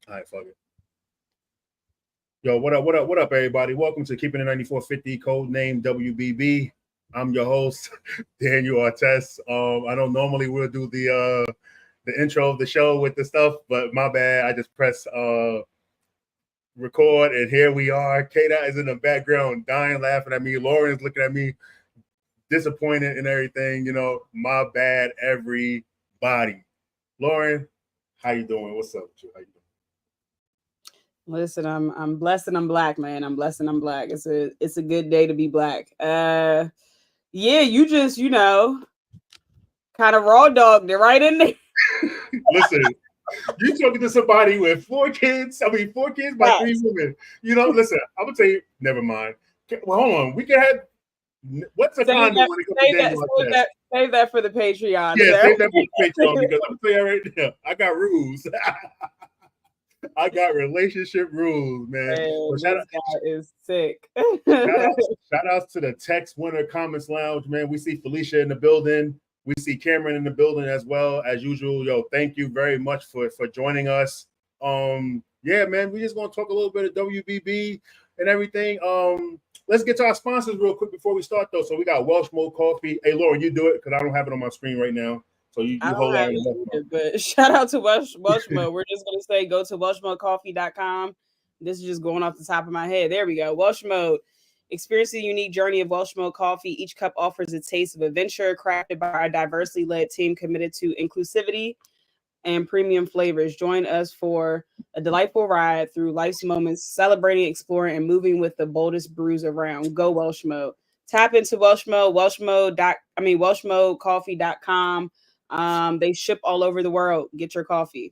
All right, fuck it. Yo, what up, everybody? Welcome to Keeping It 9450, Codename WBB. I'm your host, Daniel Artest. I don't normally we'll do the intro of the show with the stuff, but my bad. I just press record, and here we are. Kata is in the background, dying, laughing at me. Lauren's looking at me, disappointed and everything. My bad, everybody. Lauren, how you doing? What's up with you? How you doing? Listen, I'm blessed and I'm black, man. I'm blessed and I'm black. It's a good day to be black. Yeah, you just kind of raw dogged it right in there. Listen, you talking to somebody with 4 kids. I mean, 4 kids by 3 women. Listen, I'm gonna tell you. Never mind. Well, hold on. We can have. What's a condom when it comes to Daniel Artest? Save that for the Patreon. Yeah, save that for the Patreon because I'm gonna tell you right now. I got rules. I got relationship rules, man. This guy is sick. Shout outs to the Text Winter Comments Lounge, man. We see Felicia in the building. We see Cameron in the building as well, as usual. Yo, thank you very much for joining us. Yeah, man, we just gonna talk a little bit of WBB and everything. Let's get to our sponsors real quick before we start, though. So we got Welsh Mode Coffee. Hey, Lauren, you do it because I don't have it on my screen right now. So you hold on. But shout out to Welsh Mode. We're just gonna say go to welshmodecoffee.com. This is just going off the top of my head. There we go. Welsh Mode. Experience the unique journey of Welsh Mode Coffee. Each cup offers a taste of adventure, crafted by our diversely led team committed to inclusivity and premium flavors. Join us for a delightful ride through life's moments, celebrating, exploring, and moving with the boldest brews around. Go Welsh Mode. Tap into Welsh Mode, welshmodecoffee.com. They ship all over the world. Get your coffee.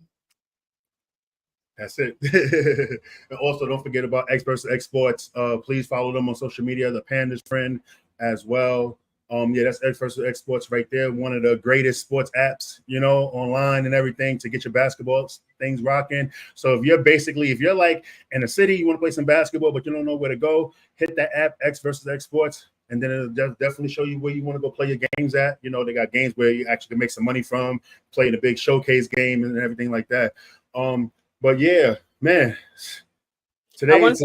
That's it. And also, don't forget about Experts Exports. Please follow them on social media. The Panda's friend as well. Yeah, that's Experts Exports right there. One of the greatest sports apps, online and everything to get your basketball things rocking. So if you're like in a city, you want to play some basketball, but you don't know where to go, hit that app, Experts Exports. And then it'll definitely show you where you want to go play your games at. They got games where you actually can make some money from, play the big showcase game and everything like that. But yeah, man. Today, hold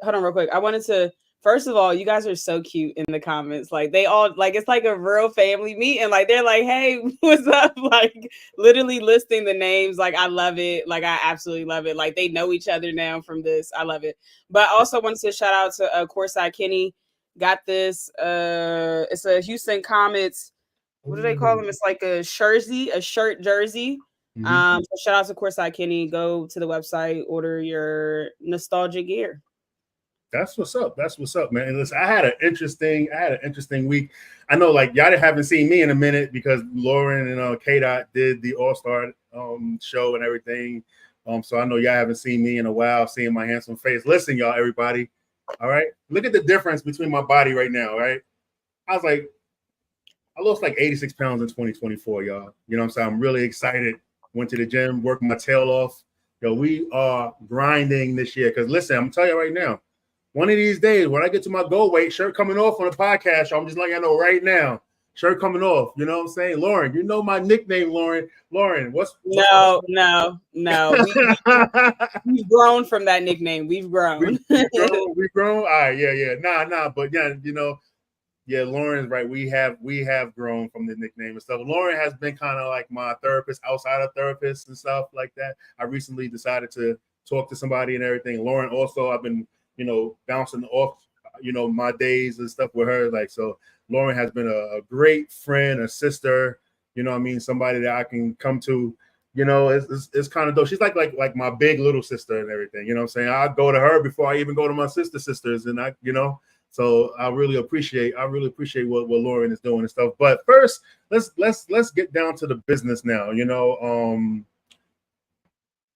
on real quick. I wanted to, first of all, you guys are so cute in the comments. Like they all it's like a real family meeting. Like they're like, hey, what's up? Like literally listing the names. Like I love it. Like I absolutely love it. Like they know each other now from this. I love it. But I also wanted to shout out to Courtside Kenny. Got this. It's a Houston Comets. What do they call them? It's like a shirt jersey. So shout out to Courtside Kenny. Go to the website, order your nostalgia gear. That's what's up. Man. And listen, I had an interesting week. I know, like y'all haven't seen me in a minute because Lauren and K-Dot did the All-Star show and everything. So I know y'all haven't seen me in a while, seeing my handsome face. Listen, y'all, everybody. All right, look at the difference between my body right now. Right, I lost like 86 pounds in 2024, y'all. You know what I'm saying? I'm really excited. Went to the gym, worked my tail off. Yo, we are grinding this year. Because listen, I'm telling you right now, one of these days when I get to my goal weight, shirt coming off on the podcast, I'm just letting you know right now, shirt coming off. You know what I'm saying? Lauren, you know my nickname, Lauren. Lauren, what's No. We've grown from that nickname. We've grown. We've grown. All right, yeah. Nah. But yeah, yeah, Lauren's right. We have grown from the nickname and stuff. Lauren has been kind of like my therapist, outside of therapists and stuff like that. I recently decided to talk to somebody and everything. Lauren also, I've been, bouncing off, my days and stuff with her. Like, so Lauren has been a great friend, a sister, somebody that I can come to. It's kind of dope. She's like my big little sister and everything. You know what I'm saying? I go to her before I even go to my sisters, and So I really appreciate what Lauren is doing and stuff. But first, let's get down to the business now.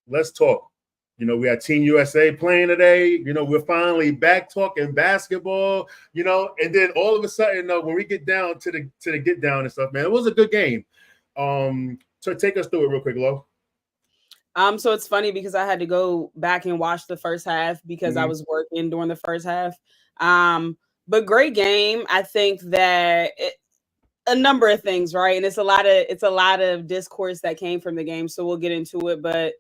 Let's talk. We had Team USA playing today. We're finally back talking basketball. And then all of a sudden, when we get down to the get down and stuff, man, it was a good game. So take us through it real quick, Lo. So it's funny because I had to go back and watch the first half because I was working during the first half. But great game. I think that a number of things, right? And it's a lot of discourse that came from the game. So we'll get into it. But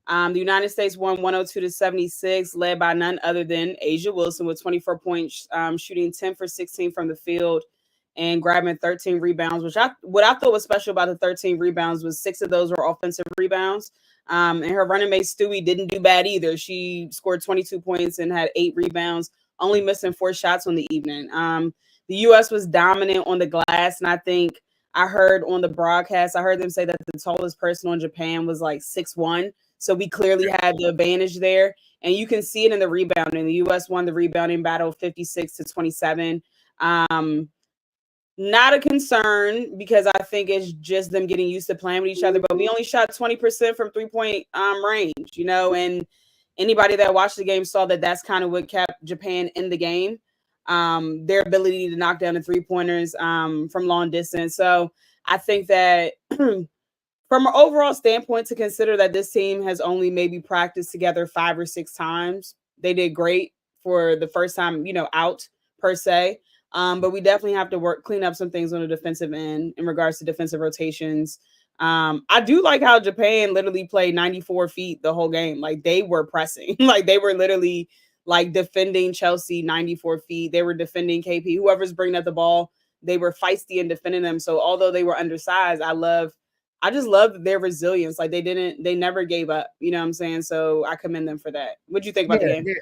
The United States won 102-76, led by none other than Asia Wilson with 24 points, shooting 10 for 16 from the field and grabbing 13 rebounds, what I thought was special about the 13 rebounds was 6 of those were offensive rebounds. And her running mate Stewie didn't do bad either. She scored 22 points and had 8 rebounds, only missing 4 shots on the evening. The U.S. was dominant on the glass, and I think I heard on the broadcast, I heard them say that the tallest person on Japan was like 6'1". So we clearly had the advantage there. And you can see it in the rebounding. The U.S. won the rebounding battle 56-27. Not a concern because I think it's just them getting used to playing with each other. But we only shot 20% from 3-point range, and anybody that watched the game saw that that's kind of what kept Japan in the game. Their ability to knock down the 3-pointers from long distance. So I think that from an overall standpoint, to consider that this team has only maybe practiced together 5 or 6 times, they did great for the first time, out per se. But we definitely have to clean up some things on the defensive end in regards to defensive rotations. I do like how Japan literally played 94 feet the whole game. Like they were pressing, like they were literally like defending Chelsea 94 feet. They were defending KP, whoever's bringing up the ball. They were feisty and defending them. So although they were undersized, I just love their resilience. Like they never gave up. You know what I'm saying? So I commend them for that. What'd you think about the game? Yeah.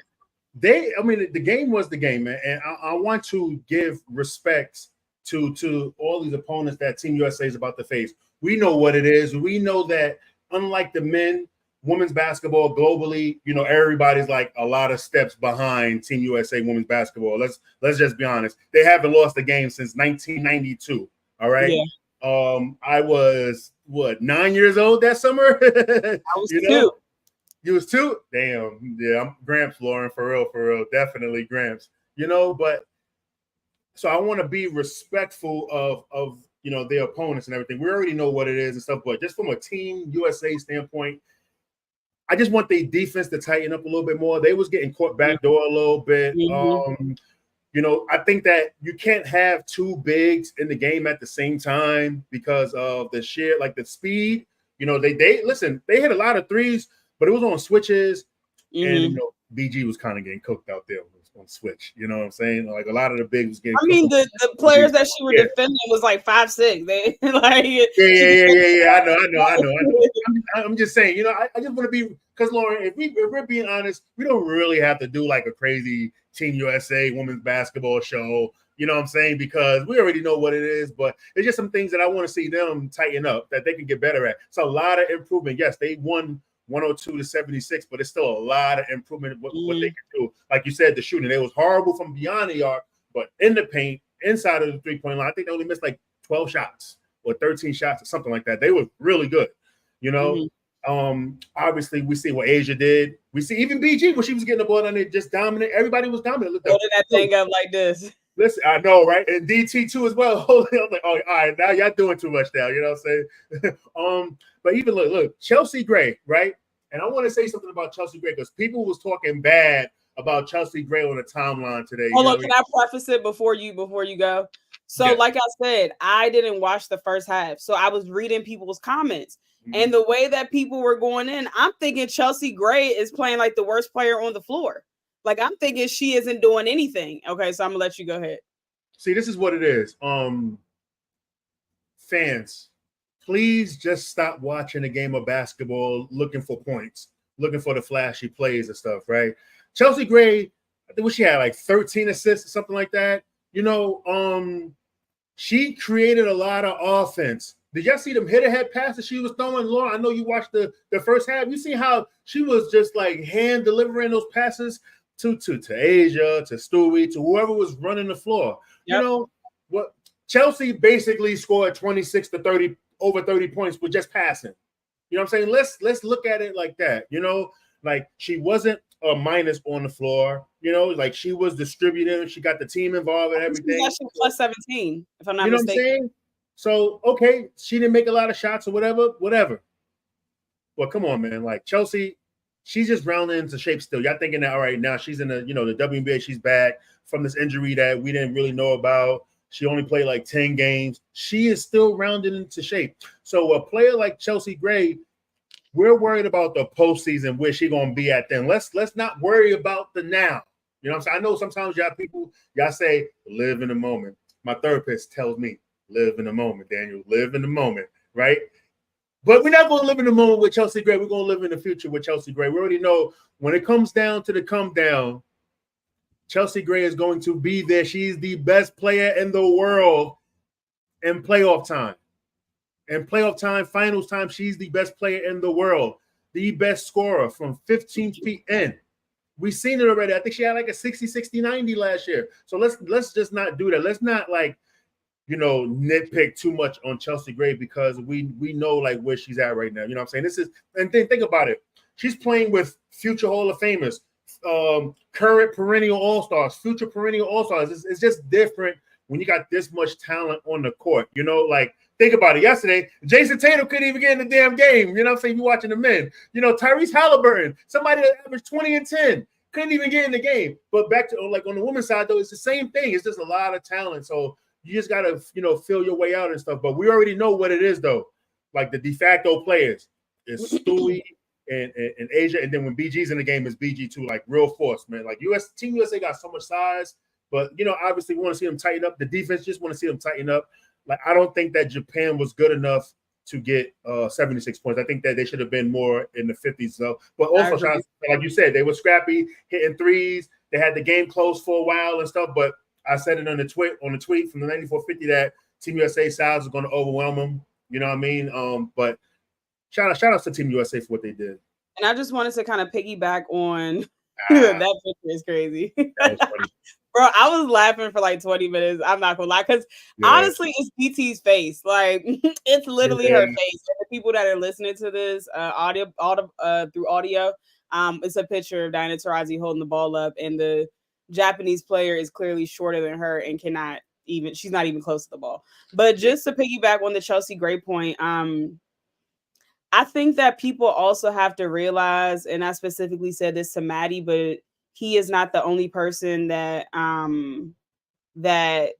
The game was the game, man. And I want to give respect to all these opponents that Team USA is about to face. We know what it is. We know that unlike the men, women's basketball globally, everybody's like a lot of steps behind Team USA women's basketball. Let's just be honest. They haven't lost a game since 1992. All right. Yeah. I was 9 years old that summer. I was 2. You was 2? Damn. Yeah, I'm Gramps, Lauren, for real. Definitely Gramps. But so I want to be respectful of their opponents and everything. We already know what it is and stuff, but just from a Team USA standpoint, I just want the defense to tighten up a little bit more. They was getting caught backdoor a little bit. Mm-hmm. I think that you can't have 2 bigs in the game at the same time because of the sheer, like the speed. They hit a lot of threes, but it was on switches, and BG was kind of getting cooked out there on switch. You know what I'm saying? Like a lot of the bigs was getting. I mean, the players that she were defending was like 5'6". They like yeah. I know. I'm just saying. I just want to be, because Lauren, if we're being honest, we don't really have to do like a crazy Team USA women's basketball show. You know what I'm saying? Because we already know what it is, but it's just some things that I want to see them tighten up that they can get better at. It's a lot of improvement. Yes, they won 102-76, but it's still a lot of improvement what they can do. Like you said, the shooting, it was horrible from beyond the arc, but in the paint, inside of the 3-point line, I think they only missed like 12 shots or 13 shots or something like that. They were really good, Obviously, we see what Asia did. We see even BG when she was getting the ball on it, just dominant. Everybody was dominant. Look, holding that thing up like this. Listen, I know, right? And DT too as well. I'm like, oh, all right, now y'all doing too much now. You know what I'm saying? But even look, Chelsea Gray, right? And I want to say something about Chelsea Gray because people was talking bad about Chelsea Gray on the timeline today. Hold on, can I preface it before you go? So, like I said, I didn't watch the first half, so I was reading people's comments. And the way that people were going in, I'm thinking Chelsea Gray is playing like the worst player on the floor. Like, I'm thinking she isn't doing anything. Okay, so I'm going to let you go ahead. See, this is what it is. Fans, please just stop watching a game of basketball looking for points, looking for the flashy plays and stuff, right? Chelsea Gray, I think she had like 13 assists or something like that. She created a lot of offense. Did y'all see them hit-ahead passes she was throwing? Laura, I know you watched the first half. You see how she was just like hand delivering those passes to Asia, to Stewie, to whoever was running the floor. Yep. What Chelsea basically scored 26 to 30, over 30 points with just passing. You know what I'm saying? Let's look at it like that. Like she wasn't a minus on the floor. Like she was distributing. She got the team involved and everything. She's actually plus 17, if I'm not mistaken. What I'm saying? So, okay, she didn't make a lot of shots or whatever. Well, come on, man. Like Chelsea, she's just rounding into shape still. Y'all thinking that, all right, now she's in the WNBA, she's back from this injury that we didn't really know about. She only played like 10 games. She is still rounding into shape. So a player like Chelsea Gray, we're worried about the postseason where she gonna be at then. Let's not worry about the now. You know what I'm saying? I know sometimes y'all say live in the moment. My therapist tells me live in the moment, Daniel. Live in the moment, right? But we're not going to live in the moment with Chelsea Gray. We're going to live in the future with Chelsea Gray. We already know when it comes down to the come down, Chelsea Gray is going to be there. She's the best player in the world in playoff time. In playoff time, finals time, she's the best player in the world. The best scorer from 15 feet in. We've seen it already. I think she had like a 60, 60, 90 last year. So let's just not do that. Let's not nitpick too much on Chelsea Gray because we know like where she's at right now. You know what I'm saying? And then think about it. She's playing with future Hall of Famers, current perennial All-Stars, future perennial All-Stars. It's just different when you got this much talent on the court. Like think about it. Yesterday, Jason Tatum couldn't even get in the damn game. You know what I'm saying? You watching the men. Tyrese Halliburton, somebody that averaged 20 and 10, couldn't even get in the game. But back to like on the women's side though, it's the same thing. It's just a lot of talent. So you just gotta, feel your way out and stuff. But we already know what it is though. Like the de facto players is Stewie and Asia, and then when BG's in the game is BG too, like real force, man. Like Team USA got so much size, but obviously we want to see them tighten up. The defense just want to see them tighten up. Like I don't think that Japan was good enough to get 76 points. I think that they should have been more in the 50s though. But also, like you said, they were scrappy, hitting threes. They had the game close for a while and stuff, but I said it on the tweet from the 9450 that Team USA size is going to overwhelm them. You know what I mean? But shout out to Team USA for what they did. And I just wanted to kind of piggyback on that picture is crazy. That was funny. Bro, I was laughing for like 20 minutes. I'm not gonna lie, because honestly, it's BT's face. Like it's literally her face. And the people that are listening to this through audio, it's a picture of Diana Taurasi holding the ball up, and the Japanese player is clearly shorter than her and she's not even close to the ball. But just to piggyback on the Chelsea Gray point, I think that people also have to realize, and I specifically said this to Maddie, but he is not the only person that that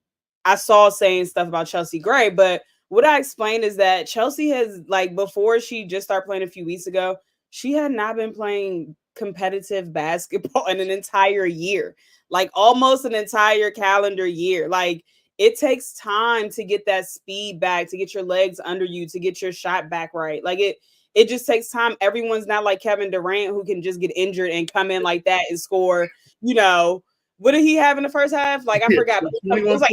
I saw saying stuff about Chelsea Gray. But what I explained is that Chelsea has, like, before she just started playing a few weeks ago, she had not been playing competitive basketball in an entire year, like almost an entire calendar year. Like it takes time to get that speed back, to get your legs under you, to get your shot back right. Like it just takes time. Everyone's not like Kevin Durant, who can just get injured and come in like that and score. What did he have in the first half? Like I forgot. It was like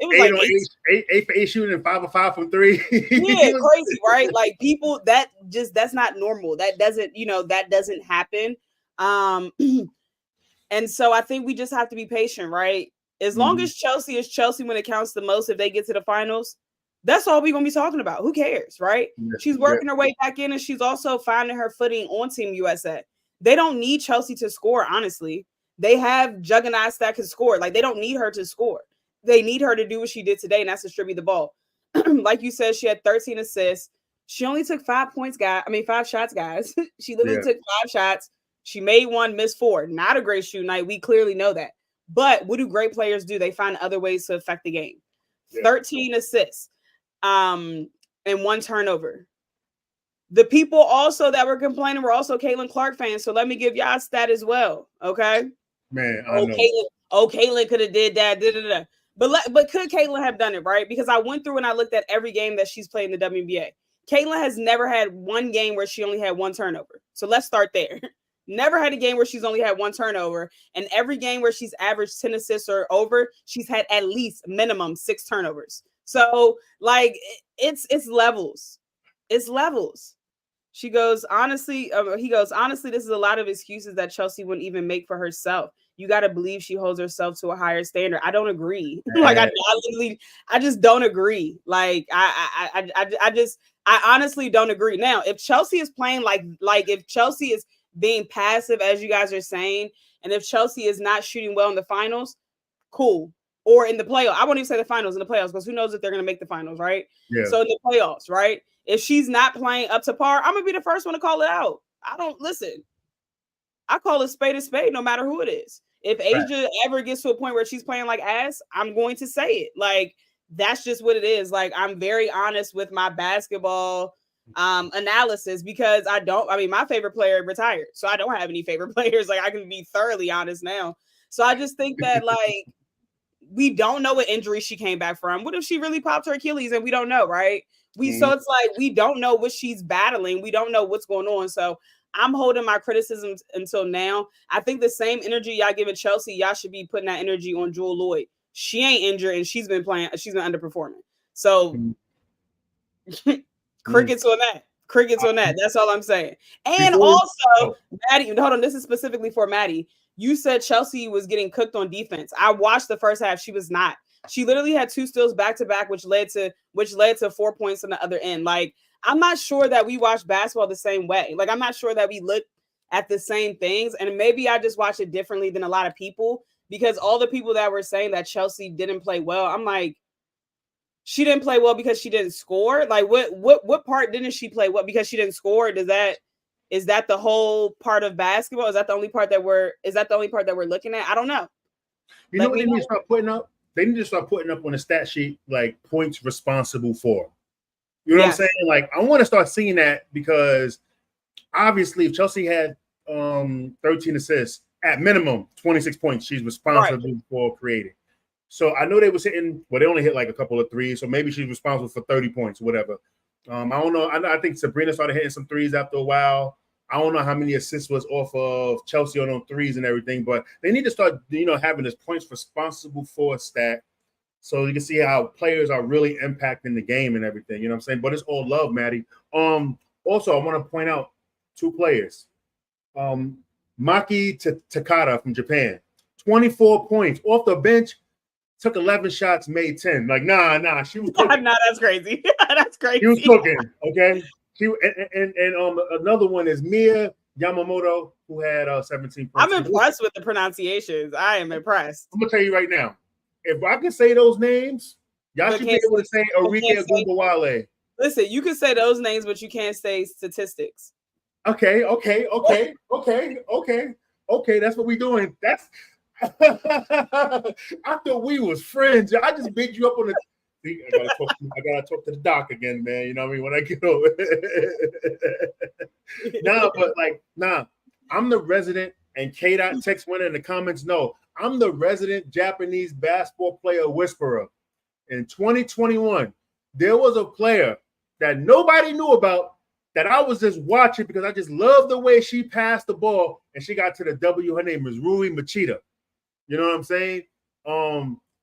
8 for 8 shooting and 5 of 5 from 3. Yeah, crazy, right? Like people, that's not normal. That doesn't happen. And so I think we just have to be patient, right? As long as Chelsea is Chelsea when it counts the most, if they get to the finals, that's all we're going to be talking about. Who cares, right? Yeah, she's working her way back in, and she's also finding her footing on Team USA. They don't need Chelsea to score, honestly. They have juggernauts that can score. Like, they don't need her to score. They need her to do what she did today, and that's distribute the ball. Like you said, she had 13 assists. She only took 5 shots, guys. She literally took 5 shots. She made 1, missed 4. Not a great shoot night. We clearly know that. But what do great players do? They find other ways to affect the game. 13 assists. And 1 turnover. The people also that were complaining were also Caitlin Clark fans. So let me give y'all a stat as well. Okay. Man, I know. Caitlin could have did that. But could Caitlin have done it, right? Because I went through and I looked at every game that she's played in the WNBA. Caitlin has never had one game where she only had 1 turnover. So let's start there. Never had a game where she's only had 1 turnover. And every game where she's averaged 10 assists or over, she's had at least minimum 6 turnovers. So like it's levels. It's levels. He goes, honestly, this is a lot of excuses that Chelsea wouldn't even make for herself. You got to believe she holds herself to a higher standard. I don't agree. Like I just don't agree. Like I honestly don't agree. Now, if Chelsea is playing like if Chelsea is being passive, as you guys are saying, and if Chelsea is not shooting well in the finals, cool. Or in the playoffs. I won't even say the finals, in the playoffs, because who knows if they're going to make the finals, right? Yeah. So in the playoffs, right? If she's not playing up to par, I'm going to be the first one to call it out. I call it spade a spade, no matter who it is. If Asia ever gets to a point where she's playing like ass, I'm going to say it. Like, that's just what it is. Like, I'm very honest with my basketball analysis, because my favorite player retired, so I don't have any favorite players. Like, I can be thoroughly honest now. So I just think that, like, we don't know what injury she came back from. What if she really popped her Achilles and we don't know, right? So it's like, we don't know what she's battling. We don't know what's going on. So I'm holding my criticisms until now. I think the same energy y'all giving Chelsea, y'all should be putting that energy on Jewel Lloyd. She ain't injured and she's been underperforming. So crickets on that. Crickets on that. That's all I'm saying. And also, Maddie, hold on. This is specifically for Maddie. You said Chelsea was getting cooked on defense. I watched the first half. She was not. She literally had 2 steals back to back, which led to 4 points on the other end. Like, I'm not sure that we watch basketball the same way. Like, I'm not sure that we look at the same things. And maybe I just watch it differently than a lot of people, because all the people that were saying that Chelsea didn't play well, I'm like, she didn't play well because she didn't score. Like, what part didn't she play well because she didn't score? Is that the whole part of basketball? Is that the only part that we're looking at? I don't know. You know what they need to start putting up? They need to start putting up on the stat sheet, like, points responsible for. You know what I'm saying? Like, I want to start seeing that, because obviously if Chelsea had 13 assists, at minimum 26 points she's responsible for creating. So I know they was hitting, they only hit like a couple of threes, so maybe she's responsible for 30 points or whatever. I don't know. I think Sabrina started hitting some threes after a while. I don't know how many assists was off of Chelsea on those threes and everything, but they need to start, having this points responsible for stat, so you can see how players are really impacting the game and everything. You know what I'm saying? But it's all love, Maddie. Also, I want to point out 2 players. Maki Takada from Japan, 24 points off the bench. Took 11 shots, made 10. Like, nah, she was cooking. Nah, that's crazy. That's crazy. She was cooking, okay? Another one is Mia Yamamoto, who had 17 points. I'm impressed with the pronunciations. I am impressed. I'm gonna tell you right now, if I can say those names, y'all should be able to say Arike Agumbawale. Listen, you can say those names, but you can't say statistics. Okay. That's what we doing. That's I thought we was friends. I just beat you up on the. I gotta talk to the doc again, man. You know what I mean? When I get over. I'm the resident, and K-Dot text winner in the comments. No, I'm the resident Japanese basketball player whisperer. In 2021, there was a player that nobody knew about that I was just watching because I just loved the way she passed the ball and she got to the W. Her name is Rui Machida. You know what I'm saying?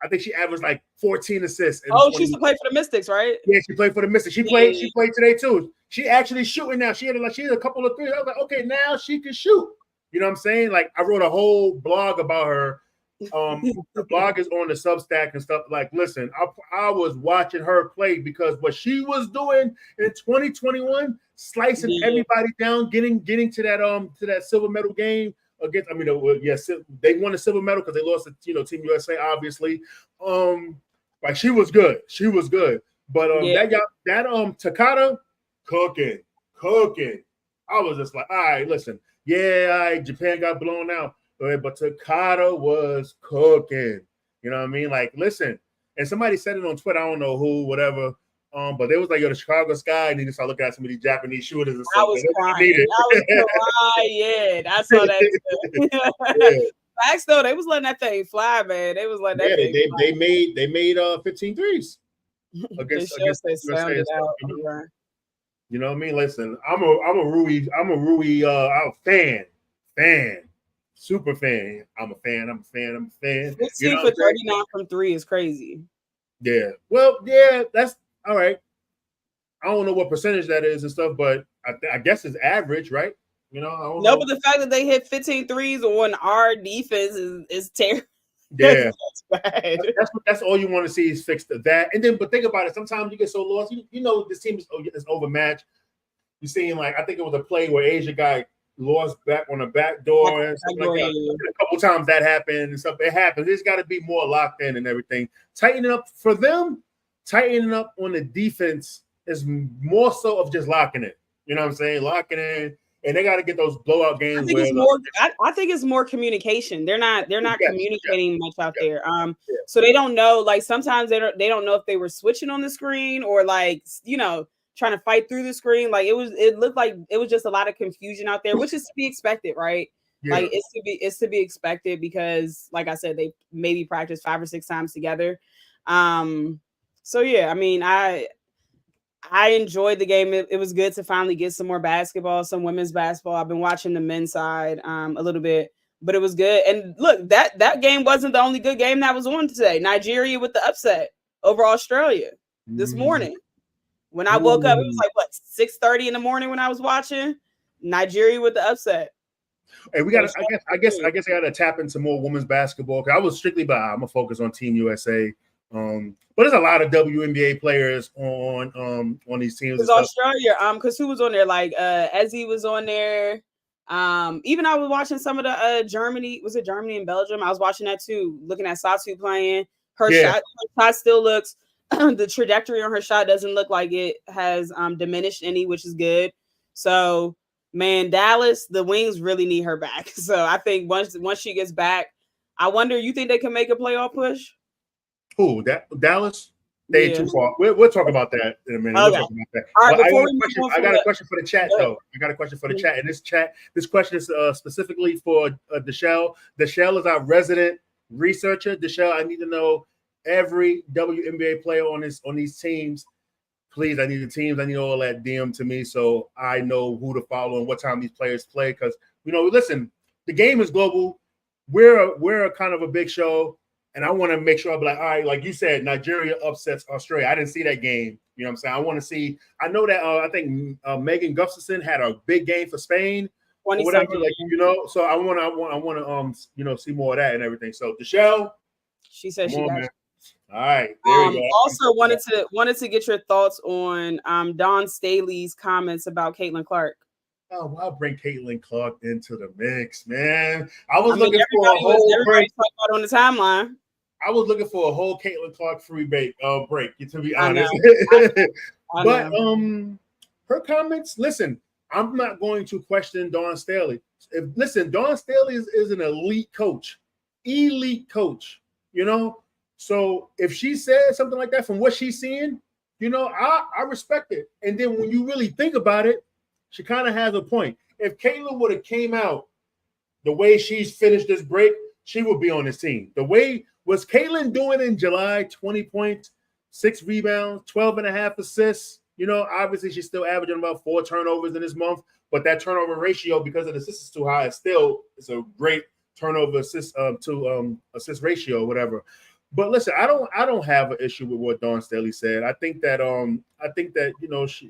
I think she averaged like 14 assists. She used to play for the Mystics, right? Yeah, she played for the Mystics. She played today too. She actually shooting now. She had a couple of threes. I was like, okay, now she can shoot. You know what I'm saying? Like, I wrote a whole blog about her. The blog is on the Substack and stuff. Like, listen, I was watching her play because what she was doing in 2021, slicing everybody down, getting to that silver medal game. Against, they won the silver medal because they lost to Team USA, obviously. Like, she was good. But that Takada cooking. I was just like, all right, listen, Japan got blown out, but Takada was cooking. You know what I mean? Like, listen, and somebody said it on Twitter. I don't know who, whatever. But they was like, the Chicago Sky need to start looking at some of these Japanese shooters and stuff. I was crying. I saw that. Facts though, they was letting that thing fly, man. They was letting that thing fly. They made 15 threes against USA. You know what I mean? Listen, I'm a Rui fan. Super fan. I'm a fan. 16 for 39 from 3 is crazy. Yeah. Well, yeah, that's all right. I don't know what percentage that is and stuff, but I guess it's average, right? You know, I don't know. But the fact that they hit 15 threes on our defense is terrible. Yeah, that's bad. That's all you want to see is fix that. And then, but think about it. Sometimes you get so lost. You know, this team is overmatched. You're seeing, like, I think it was a play where Asia guy lost back on the back door and stuff like that. A couple times that happened and stuff. It happens. There's got to be more locked in and everything. Tightening up for them. Tightening up on the defense is more so of just locking it. You know what I'm saying? Locking in, and they got to get those blowout games. I think it's more communication. They're not communicating much out there. So they don't know. Like, sometimes they don't know if they were switching on the screen or, like, you know, trying to fight through the screen. Like it looked like it was just a lot of confusion out there, which is to be expected, right? Yeah. Like it's to be expected because, like I said, they maybe practiced 5 or 6 times together. So yeah, I mean, I enjoyed the game. It was good to finally get some more basketball, some women's basketball. I've been watching the men's side a little bit, but it was good. And look, that game wasn't the only good game that was on today. Nigeria with the upset over Australia this morning. When I woke up, it was like what 6:30 in the morning when I was watching Nigeria with the upset. Hey, we got. I guess I got to tap into more women's basketball because I was strictly I'm gonna focus on Team USA. But there's a lot of WNBA players on these teams. Because Australia, because who was on there? Like Ezzy was on there. Even I was watching some of the Germany. Was it Germany and Belgium? I was watching that too. Looking at Satu playing. Her shot still looks. The trajectory on her shot doesn't look like it has diminished any, which is good. So, man, Dallas, the Wings really need her back. So I think once she gets back, I wonder. You think they can make a playoff push? Who? Dallas? They too far. We'll talk about that in a minute. Okay. We'll talk about that. All right, I got a question for the chat, though. I got a question for the chat. And this question is specifically for Deshelle. Deshelle is our resident researcher. Deshelle, I need to know every WNBA player on these teams. Please, I need the teams. I need all that DM to me so I know who to follow and what time these players play. Because listen, the game is global. We're a kind of a big show. And I want to make sure I'll be like, all right, like you said, Nigeria upsets Australia. I didn't see that game. You know what I'm saying? I want to see. I know that I think Megan Gustafson had a big game for Spain or whatever. Like, so I want to see more of that and everything. So Deshelle, she said she got. All right. There we go. Also wanted to get your thoughts on Dawn Staley's comments about Caitlin Clark. Oh, I'll bring Caitlin Clark into the mix, man. I was looking for a whole break on the timeline. I was looking for a whole Caitlin Clark free break, to be honest. But her comments, listen, I'm not going to question Dawn Staley. Dawn Staley is an elite coach. So if she says something like that from what she's seeing, I respect it. And then when you really think about it, she kind of has a point. If Caitlin would have came out the way she's finished this break, she would be on this team. The way was Caitlin doing in July, 20 points, 6 rebounds, 12.5 assists. Obviously she's still averaging about 4 turnovers in this month, but that turnover ratio, because of the assists is too high, it's a great turnover assist to assist ratio, whatever. But listen, I don't have an issue with what Dawn Staley said. I think that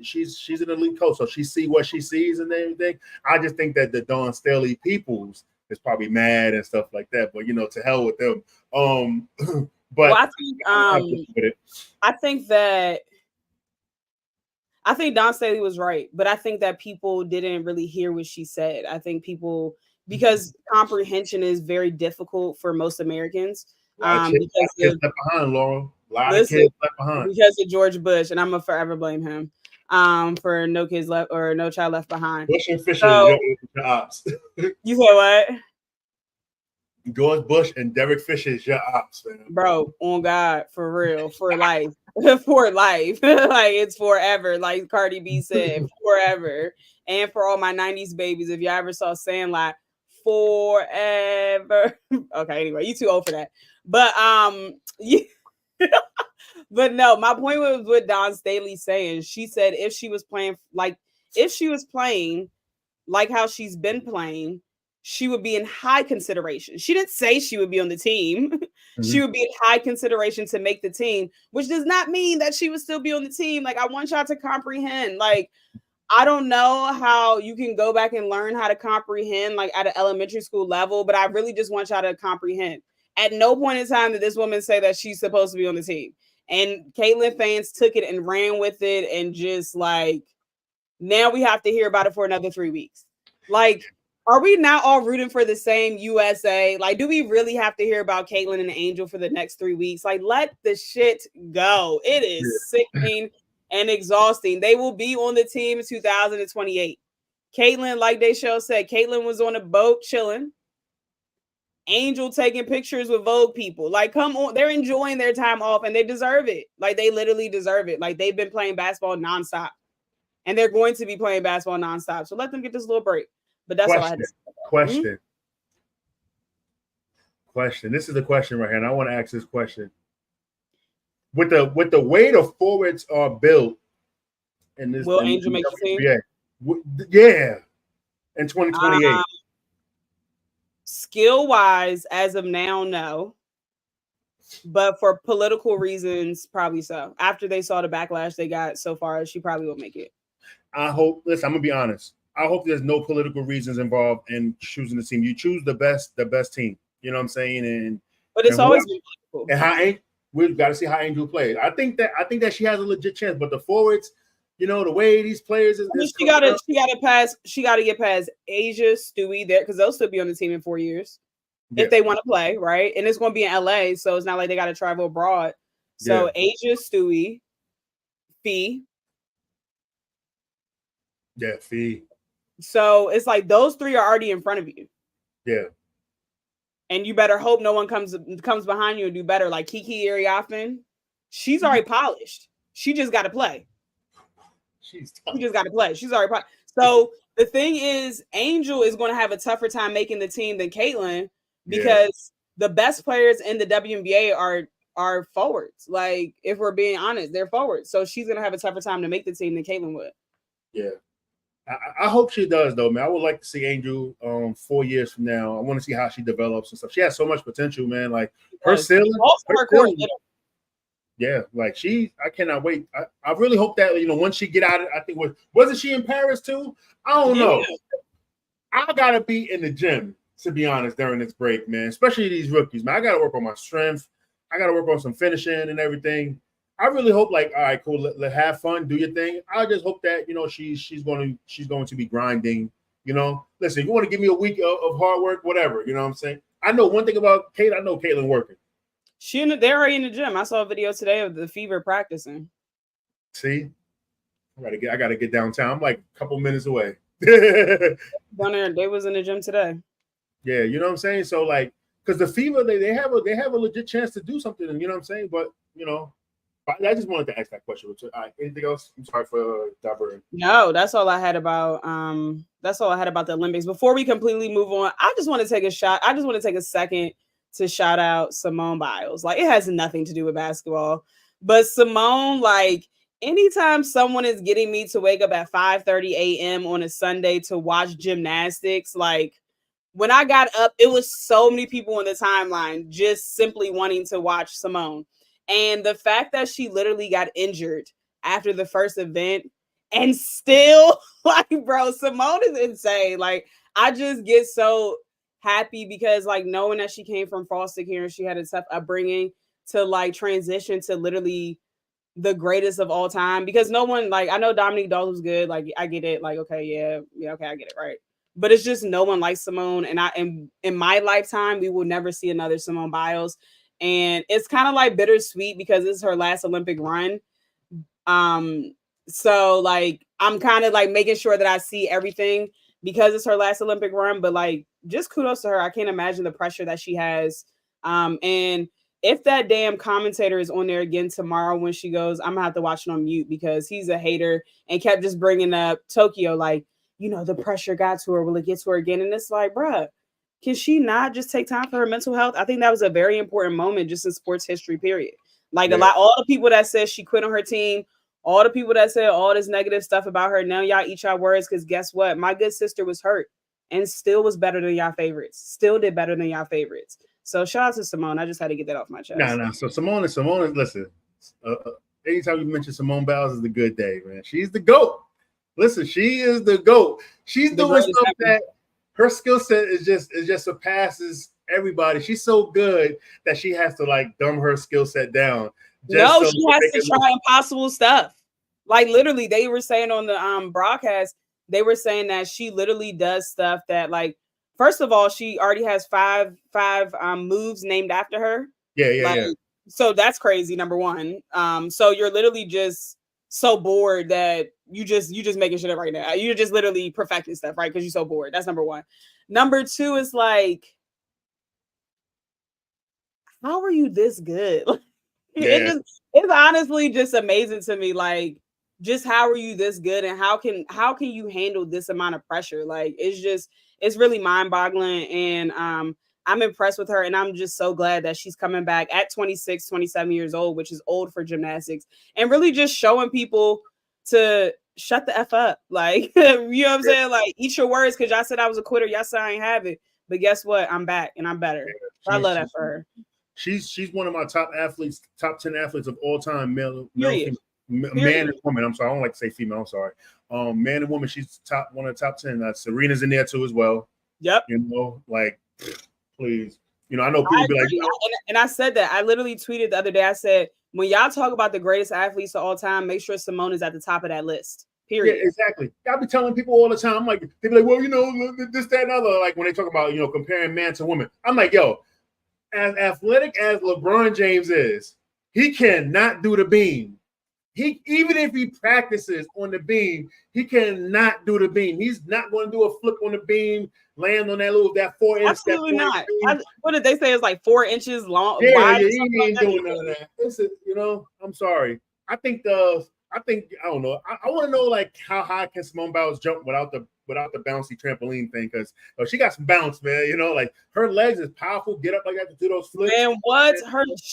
she's an elite coach, so she see what she sees and everything. I just think that the Dawn Staley peoples is probably mad and stuff like that. But to hell with them. But I think Dawn Staley was right, but I think that people didn't really hear what she said. I think people, because comprehension is very difficult for most Americans. Kids left behind, Laura. A lot of kids left behind because of George Bush, and I'm gonna forever blame him for no kids left or no child left behind. Bush and Fisher, your ops. You said what? George Bush and Derek Fisher is your ops, man. Bro, on God, for real, for life, for life, like it's forever. Like Cardi B said, forever, and for all my '90s babies, if you ever saw Sandlot, forever. Okay, anyway, you too old for that. But but no, my point was what Dawn Staley saying. She said if she was playing like how she's been playing, she would be in high consideration. She didn't say she would be on the team. Mm-hmm. She would be in high consideration to make the team, which does not mean that she would still be on the team. Like, I want y'all to comprehend. Like, I don't know how you can go back and learn how to comprehend like at an elementary school level, but I really just want y'all to comprehend. At no point in time did this woman say that she's supposed to be on the team. And Caitlin fans took it and ran with it and just like, now we have to hear about it for another 3 weeks. Like, are we not all rooting for the same USA? Like, do we really have to hear about Caitlin and the Angel for the next 3 weeks? Like, let the shit go. It is sickening and exhausting. They will be on the team in 2028. Caitlin, like Deshelle said, Caitlin was on a boat chilling. Angel taking pictures with Vogue people. Like, come on. They're enjoying their time off and they deserve it. Like, they literally deserve it. Like, they've been playing basketball nonstop. and they're going to be playing basketball nonstop. So let them get this little break. But that's all I had to say. Question. This is the question right here, and I want to ask this question. With the way the forwards are built in this, will Angel make the team? Yeah, in 2028. Skill wise, as of now, no. But for political reasons, probably so. After they saw the backlash they got so far, she probably will make it. I hope. Listen, I'm gonna be honest. I hope there's no political reasons involved in choosing the team. You choose the best team. You know what I'm saying? But it's always been political. And how we've got to see how Angel plays. I think that she has a legit chance. But the forwards, you know, the way these players she gotta get past Asia, Stewie there, because they'll still be on the team in 4 years. If they want to play, right? And it's going to be in LA, so it's not like they got to travel abroad. So Asia, Stewie, Fee. Yeah, Fee. So it's like those three are already in front of you. Yeah. And you better hope no one comes behind you and do better. Like Kiki Ariafin, she's already polished. She just got to play. She just got to play. She's already polished. So the thing is, Angel is going to have a tougher time making the team than Caitlin. Because the best players in the WNBA are forwards. Like, if we're being honest, they're forwards. So she's gonna have a tougher time to make the team than Caitlin would. Yeah, I hope she does though, man. I would like to see Angel 4 years from now. I want to see how she develops and stuff. She has so much potential, man. Like her ceiling. Yeah, like I cannot wait. I really hope that once she get out, I think wasn't she in Paris too? I don't know. I gotta be in the gym, to be honest, during this break, man, especially these rookies, man. I got to work on my strength. I got to work on some finishing and everything. I really hope, like, all right, cool, let have fun, do your thing. I just hope that she's going to be grinding. Listen, you want to give me a week of hard work, whatever. You know what I'm saying? I know one thing about Kate. I know Caitlin working. They're already in the gym. I saw a video today of the Fever practicing. See, I gotta get downtown. I'm like a couple minutes away. They was in the gym today. Yeah, you know what I'm saying? So like, because the Fever, they have a legit chance to do something, you know what I'm saying? But I just wanted to ask that question. Anything else? I'm sorry for diverting. No, that's all I had about the Olympics. Before we completely move on, I just want to take a second to shout out Simone Biles. Like, it has nothing to do with basketball, but Simone, like, anytime someone is getting me to wake up at 5:30 a.m. on a Sunday to watch gymnastics, like, when I got up, it was so many people on the timeline just simply wanting to watch Simone. And the fact that she literally got injured after the first event and still, like, bro, Simone is insane. Like, I just get so happy because, like, knowing that she came from foster care and she had a tough upbringing to, like, transition to literally the greatest of all time. Because no one, like, I know Dominique Dawes was good. Like, I get it. Like, okay, okay, I get it, right? But it's just no one like Simone. And in my lifetime, we will never see another Simone Biles. And it's kind of like bittersweet because this is her last Olympic run. So like, I'm kind of like making sure that I see everything because it's her last Olympic run, but like, just kudos to her. I can't imagine the pressure that she has. And if that damn commentator is on there again tomorrow when she goes, I'm gonna have to watch it on mute because he's a hater and kept just bringing up Tokyo. Like, the pressure got to her. Will it get to her again? And it's like, bruh, can she not just take time for her mental health? I think that was a very important moment just in sports history, period. Like all the people that said she quit on her team, all the people that said all this negative stuff about her, now y'all eat y'all words because guess what? My good sister was hurt and still was better than y'all favorites. Still did better than y'all favorites. So shout out to Simone. I just had to get that off my chest. No. So Simone is, listen, anytime you mention Simone Biles is the good day, man. She's the GOAT. Listen, she is the GOAT. She's doing stuff that her skill set is just surpasses everybody. She's so good that she has to like dumb her skill set down. She has to try impossible stuff. Like literally, they were saying on the broadcast, they were saying that she literally does stuff that, like, first of all, she already has five moves named after her. Yeah. So that's crazy. Number one. So you're literally just so bored that you just making shit up right now. You're just literally perfecting stuff, right? Because you're so bored. That's number one. Number two is like, how are you this good? It's honestly just amazing to me. Like, just how are you this good, and how can you handle this amount of pressure? Like, it's really mind-boggling, and I'm impressed with her, and I'm just so glad that she's coming back at 26, 27 years old, which is old for gymnastics, and really just showing people to shut the F up. Like, you know what I'm saying? Like, eat your words, because y'all said I was a quitter. Y'all said I ain't have it. But guess what? I'm back, and I'm better. I love that for her. She's one of my top 10 athletes of all time, man and woman. I'm sorry, I don't like to say female. I'm sorry. Man and woman, she's one of the top 10. Serena's in there too as well. Yep. You know, like, please. You know, I know people be like, and I said that. I literally tweeted the other day. I said, when y'all talk about the greatest athletes of all time, make sure Simone is at the top of that list. Period. Yeah, exactly. I be telling people all the time. I'm like, they be like, well, you know, this, that, and other. Like when they talk about, you know, comparing man to woman. I'm like, yo, as athletic as LeBron James is, he cannot do the beam. Even if he practices on the beam, he cannot do the beam. He's not going to do a flip on the beam, land on that 4 inch. Absolutely not. What did they say? It's like 4 inches long. Yeah, wide he ain't doing none of that. Listen, you know, I'm sorry. I don't know. I want to know like how high can Simone Biles jump without the bouncy trampoline thing, because she got some bounce, man. You know, like her legs is powerful. Get up like that to do those flips. Man, what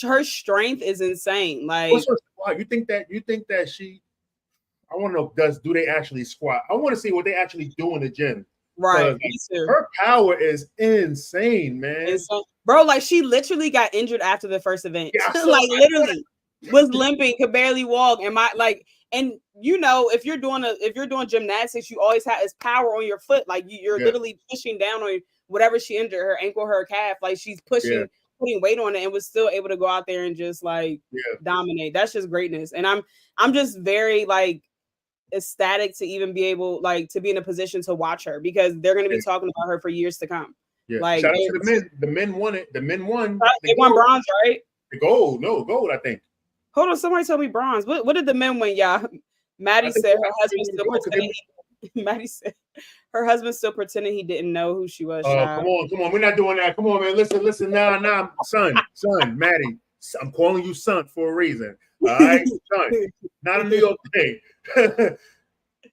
her strength is insane. Like, what's her squat? You think that she? I want to know. Do they actually squat? I want to see what they actually do in the gym. Right. Her power is insane, man. Insane. Bro, like she literally got injured after the first event. Yeah, like literally was limping, could barely walk. And you know, if you're doing gymnastics, you always have power on your foot. Like you're literally pushing down on whatever she injured, her ankle, her calf. Like she's pushing, putting weight on it, and was still able to go out there and just like dominate. That's just greatness. And I'm just very like ecstatic to even be able to be in a position to watch her, because they're going to be talking about her for years to come. Yeah. Like, shout out to the men. The men won it. The men won. They won bronze, right? The gold. No, gold, I think. Hold on, somebody tell me bronze. What did the men win, y'all? Maddie said her husband still pretending. Maddie said her husband still pretending he didn't know who she was. Oh, come on. We're not doing that. Come on, man. Listen. Nah, son, Maddie. I'm calling you son for a reason. All right, son. Not a New York thing.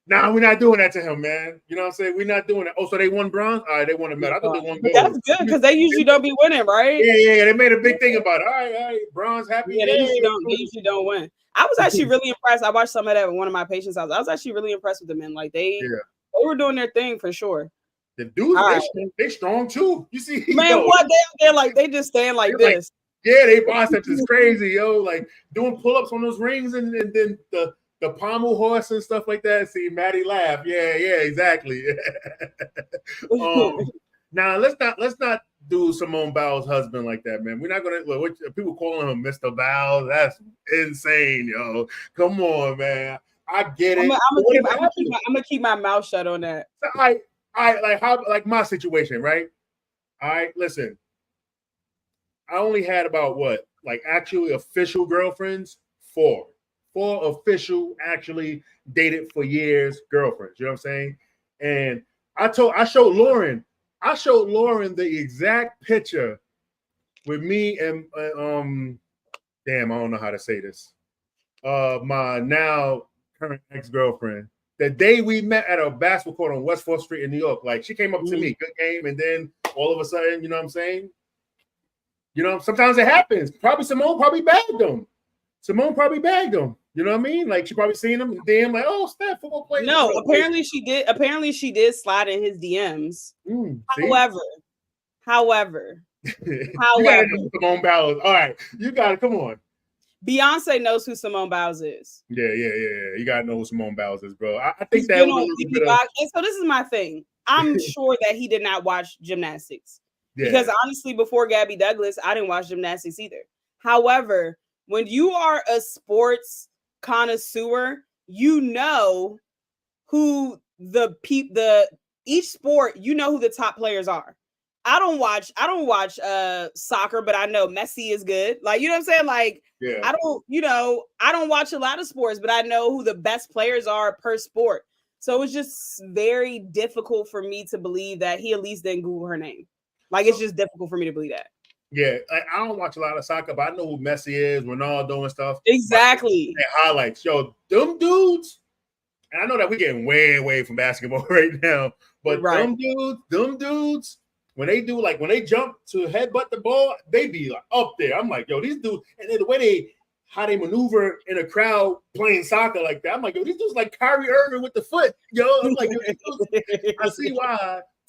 Nah, we're not doing that to him, man. You know what I'm saying? We're not doing that. Oh, so they won bronze? All right, they won a medal. I thought they won gold. That's good, because they usually don't be winning, right? Yeah. They made a big thing about it. All right. Bronze, happy. Yeah, they usually don't win. I was actually really impressed. I watched some of that with one of my patients' house. I was actually really impressed with the men. Like they were doing their thing for sure. The dudes, they strong too. You see, man, what they're like, they just stand like this. They biceps is crazy, yo. Like doing pull-ups on those rings, and then the pommel horse and stuff like that. See, Maddie laugh. Yeah, exactly. Now let's not do Simone Biles' husband like that, man. We're not gonna look. People calling him Mr. Biles. That's insane, yo. Come on, man. I get it. I'm gonna keep my mouth shut on that. I like my situation, right? All right, listen. I only had about actually official girlfriends, 4 official, actually dated for years girlfriends. You know what I'm saying? And I showed Lauren the exact picture with me and damn, I don't know how to say this. My now current ex-girlfriend. The day we met at a basketball court on West 4th Street in New York, like she came up to me, good game, and then all of a sudden, you know what I'm saying? You know, sometimes it happens. Simone probably bagged him. You know what I mean? Like she probably seen him and damn, like, oh, Steph, football player. No, apparently she did. Apparently she did slide in his DMs. However, Simone Biles. All right, you got it. Come on. Beyonce knows who Simone Biles is. Yeah. You gotta know who Simone Biles is, bro. I think that was a little bit of... And so this is my thing. I'm sure that he did not watch gymnastics. Yeah. Because honestly, before Gabby Douglas, I didn't watch gymnastics either. However, when you are a sports connoisseur, you know who each sport, you know who the top players are. I don't watch soccer, but I know Messi is good. Like, you know what I'm saying? Like, I don't watch a lot of sports, but I know who the best players are per sport. So it's just very difficult for me to believe that he at least didn't Google her name. Like, it's just difficult for me to believe that. Yeah, I don't watch a lot of soccer, but I know who Messi is, Ronaldo and stuff. Exactly. Highlights. Yo, them dudes, and I know that we're getting way away from basketball right now, but them dudes, when they jump to headbutt the ball, they be like up there. I'm like, yo, these dudes, and then the way how they maneuver in a crowd playing soccer like that, I'm like, yo, these dudes like Kyrie Irving with the foot, yo. I'm like, yo,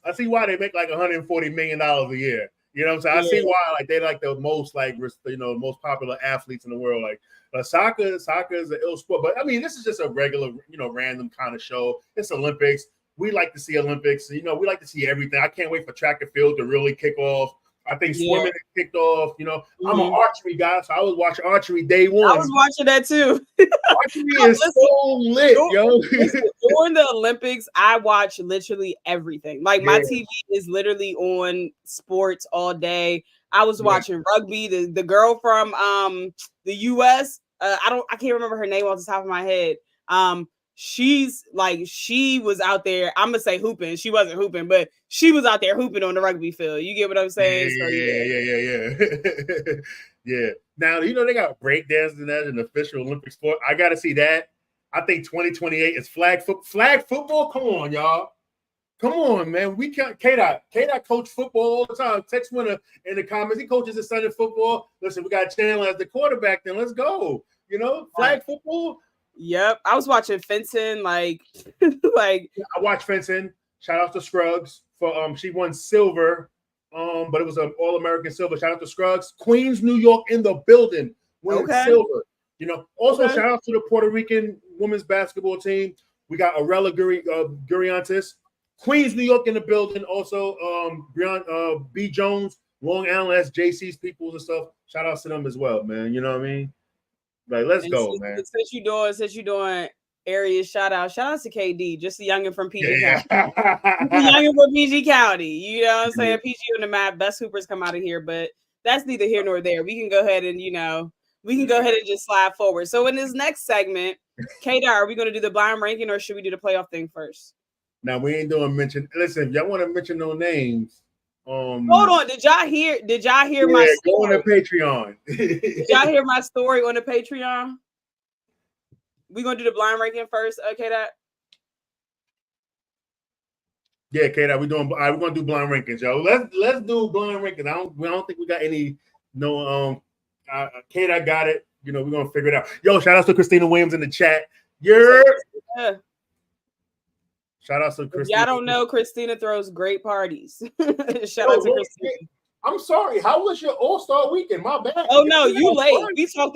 I see why they make like $140 million a year. You know what I'm saying? I see why like they like the most most popular athletes in the world. Like soccer is an ill sport, but I mean this is just a regular random kind of show. It's Olympics. We like to see Olympics. We like to see everything. I can't wait for track and field to really kick off. I think swimming kicked off. I'm an archery guy, so I was watching archery day one. I was watching that too. Archery is so lit, yo. During the Olympics, I watch literally everything. Like my TV is literally on sports all day. I was watching rugby. The girl from the US, I can't remember her name off the top of my head. She was out there. I'm gonna say hooping. She wasn't hooping, but she was out there hooping on the rugby field. You get what I'm saying? Yeah. Now they got breakdancing as an official Olympic sport. I gotta see that. I think 2028 is flag football. Come on, y'all. Come on, man. We can't. K-Dot coach football all the time. Text winner in the comments. He coaches his son in football. Listen, we got Chandler as the quarterback. Then let's go. Flag football. Yep, I was watching fencing, I watched fencing. Shout out to Scruggs for she won silver, but it was an All-American silver. Shout out to Scruggs. Queens, New York in the building winning silver. Also shout out to the Puerto Rican women's basketball team. We got Arella Guriantis. Queens, New York in the building. Also, B. Jones, Long Island, that's JC's peoples and stuff. Shout out to them as well, man. You know what I mean? Like, let's go, man. Since you doing areas, shout out to KD, just a youngin from PG County. Youngin from PG County. You know what I'm saying? PG on the map. Best hoopers come out of here, but that's neither here nor there. We can go ahead and just slide forward. So in this next segment, K-Dot, are we going to do the blind ranking or should we do the playoff thing first? Now we ain't doing mention. Listen, if y'all want to mention no names. Hold on. Did y'all hear my story? Go on the Patreon. Did y'all hear my story on the Patreon? We gonna do the blind ranking first, okay? That. Yeah, K-Dot, we're gonna do blind rankings, yo. Let's do blind rankings. I don't think we got any K-Dot got it. We're gonna figure it out. Yo, shout out to Christina Williams in the chat. Yeah. Shout out to Christina. Y'all don't know Christina throws great parties. Shout out to Christina. I'm sorry. How was your All-Star weekend? My bad. Oh no, you late.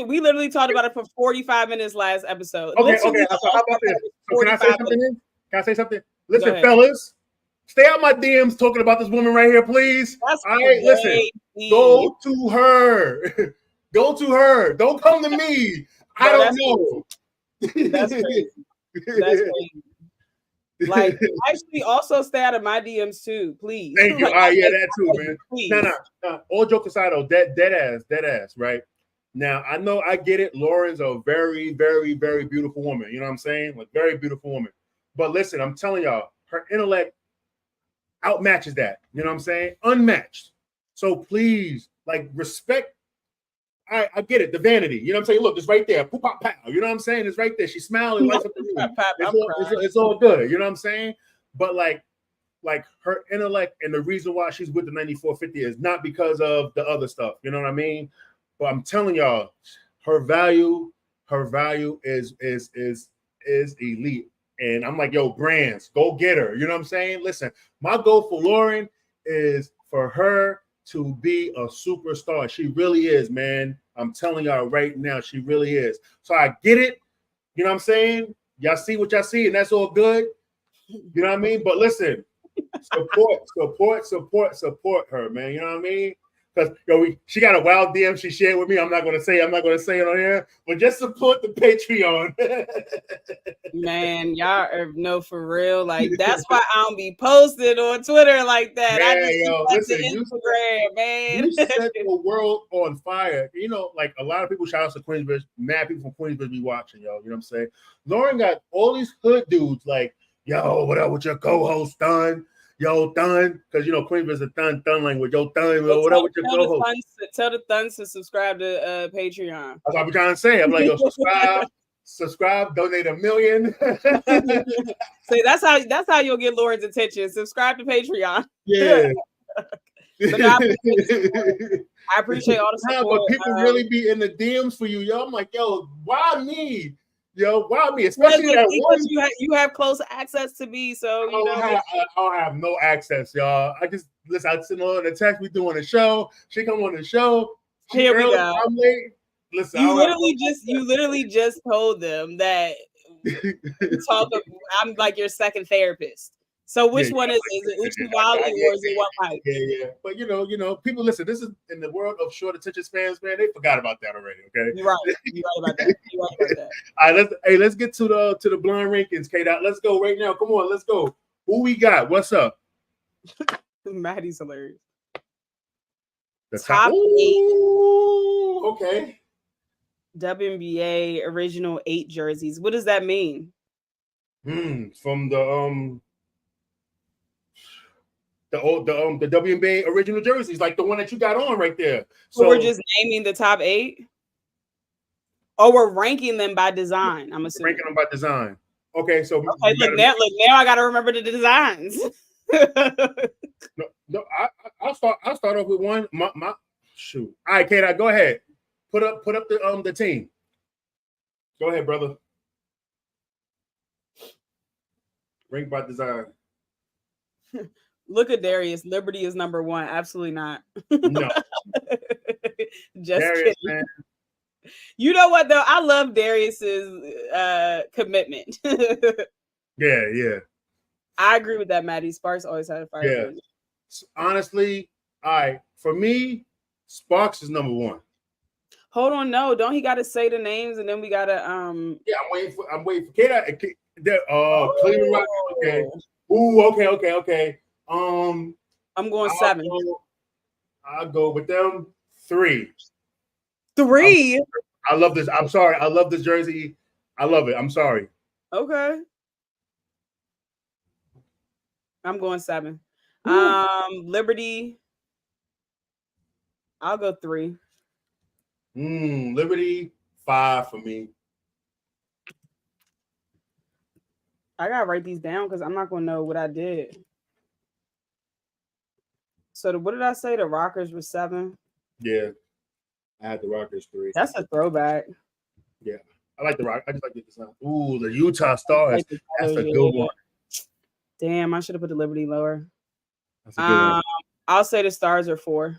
We literally talked about it for 45 minutes last episode. Okay. So how about this? So can I say something? Listen, fellas, stay out my DMs talking about this woman right here, please. All right, listen. Go to her. Go to her. Don't come to me. I don't know. That's crazy. That's crazy. Like, actually, also stay out of my DMs too, please. Thank you. That too, man. No. All jokes aside, though, dead ass, right? Now, I know I get it. Lauren's a very, very, very beautiful woman. You know what I'm saying? Like, very beautiful woman. But listen, I'm telling y'all, her intellect outmatches that. You know what I'm saying? Unmatched. So please, respect. I get it. The vanity. You know what I'm saying? Look, it's right there. Poop, pop, pow. You know what I'm saying? It's right there. She's smiling. It's all good. You know what I'm saying? But like her intellect and the reason why she's with the 9450 is not because of the other stuff. You know what I mean? But I'm telling y'all, her value is elite. And I'm like, yo, brands, go get her. You know what I'm saying? Listen, my goal for Lauren is for her to be a superstar. She really is, man. I'm telling y'all right now, she really is. So I get it. You know what I'm saying? Y'all see what y'all see, and that's all good. You know what I mean? But listen, support her, man. You know what I mean? Because she got a wild DM she shared with me. I'm not gonna say it on here, but just support the Patreon. Man, y'all know for real. Like, that's why I don't be posted on Twitter like that. Man, I just Instagram, man. You set the world on fire. Like a lot of people, shout out to Queensbridge. Mad people from Queensbridge be watching, yo. You know what I'm saying? Lauren got all these hood dudes like, yo, what up with your co-host, Thun? Yo, Thun, because Queensbridge is a Thun language. Yo, Thun, whatever with your co-host. Tell the Thuns to subscribe to Patreon. That's what I'm trying to say. I'm like, yo, subscribe, donate $1 million. See, that's how you'll get Lauren's attention. Subscribe to Patreon. Yeah. But no, I appreciate all the support. But people really be in the DMs for you, yo. I'm like, yo, why me? Yo, why me? Especially that one. You have close access to me, so you know. I don't have no access, y'all. I just listen. I send her the text. We doing a show. She come on the show. Here we go. I'm late. Listen, you literally just told them that I'm like your second therapist. So which one is it Uchi Wally or is it what Mike? Yeah. But you know, people listen. This is in the world of short attention spans, man. They forgot about that already. Okay, you're right. You're right about that. All right, let's get to the blind rankings, K-Dot. Let's go right now. Come on, let's go. Who we got? What's up? Maddie's hilarious. The top 8. Okay. WNBA original 8 jerseys. What does that mean? From the WNBA original jerseys, like the one that you got on right there. So we're just naming the top 8? Or we're ranking them by design, I'm assuming. Ranking them by design. Okay, so look now I gotta remember the designs. No, I'll start off with one. My shoot. All right, Kate, go ahead. Put up the team. Go ahead, brother. Rank by design. Look at Darius. Liberty is number 1. Absolutely not. No. Just Darius, kidding. Man. You know what though? I love Darius's commitment. Yeah. I agree with that, Maddie. Sparks always had a fire. Yeah. Honestly, all right. For me, Sparks is number 1. Hold on, no, don't he gotta say the names and then we gotta Yeah, I'm waiting for Kate. Cleveland Rock. Okay. Ooh, okay. I'm going 7. I'll go with them 3. 3? I love this. I'm sorry. I love this jersey. I love it. I'm sorry. Okay. I'm going 7. Liberty. I'll go 3. Liberty 5 for me. I gotta write these down because I'm not gonna know what I did. So what did I say? The Rockers were 7. Yeah, I had the Rockers 3. That's a throwback. Yeah, I like the Rock. I just like the design. Ooh, the Utah Stars. That's a good one. Damn, I should have put the Liberty lower. That's a good one. I'll say the Stars are 4.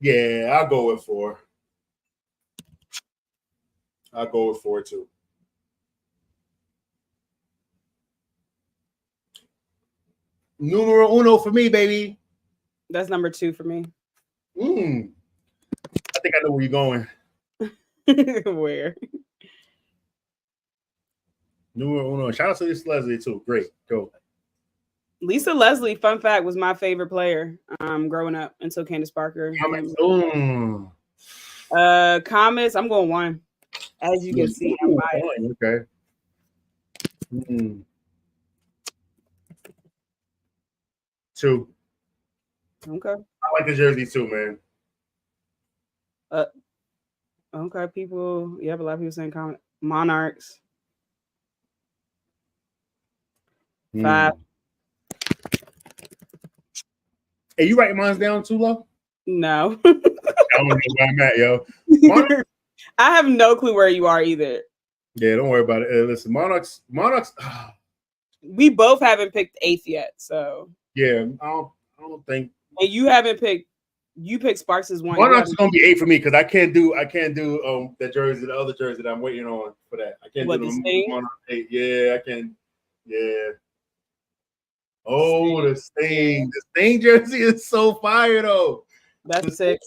Yeah, I'll go with 4. I'll go with 4 too. Numero uno for me, baby. That's number 2 for me. I think I know where you're going. Where? Numero uno. Shout out to Lisa Leslie too. Great. Go. Lisa Leslie, fun fact, was my favorite player growing up until Candace Parker. Comets, I'm going 1. As you can see, I'm biased. Okay. Two. Okay. I like the jersey too, man. Okay, people. You have a lot of people saying comment. Monarchs. 5. Hey, you writing mine down too low? No. I don't know where I'm at, yo. Monarchs? I have no clue where you are either. Yeah, don't worry about it. Listen, Monarchs. We both haven't picked 8th yet, so. Yeah, I don't think. And you haven't picked. You picked Sparks as 1. Monarchs is gonna be 8 for me because I can't do the jersey, the other jersey that I'm waiting on for that. I can't do the Monarch 8. Yeah, I can. Yeah. Oh, the Sting jersey is so fire though. That's 6.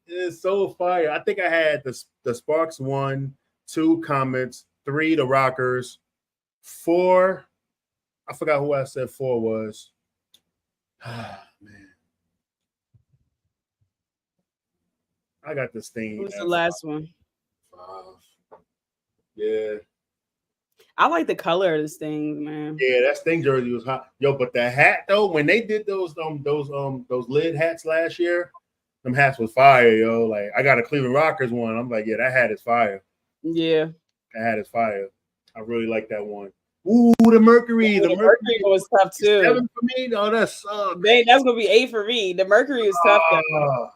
It's so fire. I think I had the Sparks 1, 2 Comets, 3 the Rockers, 4. I forgot who I said 4 was. Ah, man. I got the Sting. Who's the last one? 5. Yeah. I like the color of the Stings, man. Yeah, that Sting jersey was hot. Yo, but the hat though, when they did those lid hats last year, them hats was fire, yo. Like I got a Cleveland Rockers one. I'm like, yeah, that hat is fire. Yeah. That hat is fire. I really like that one. Ooh, the Mercury. The Mercury was tough too. 7 for me. No, that's that's gonna be 8 for me. The Mercury is tough though.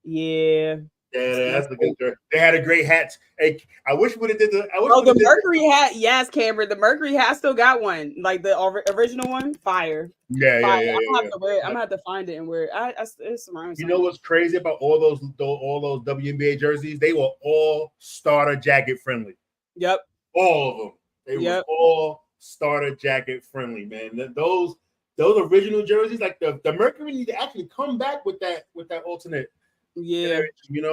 Yeah. Yeah, that's a good story. They had a great hat. Hey, I wish we would have did the. The Mercury hat. Yes, Cameron. The Mercury hat still got one, like the original one. Fire. Yeah. I'm gonna have to find it and wear it. It's around. You know what's crazy about all those WNBA jerseys? They were all starter jacket friendly. Yep. All of them. They were all starter jacket friendly, man. Those original jerseys, like the Mercury, need to actually come back with that alternate. Yeah,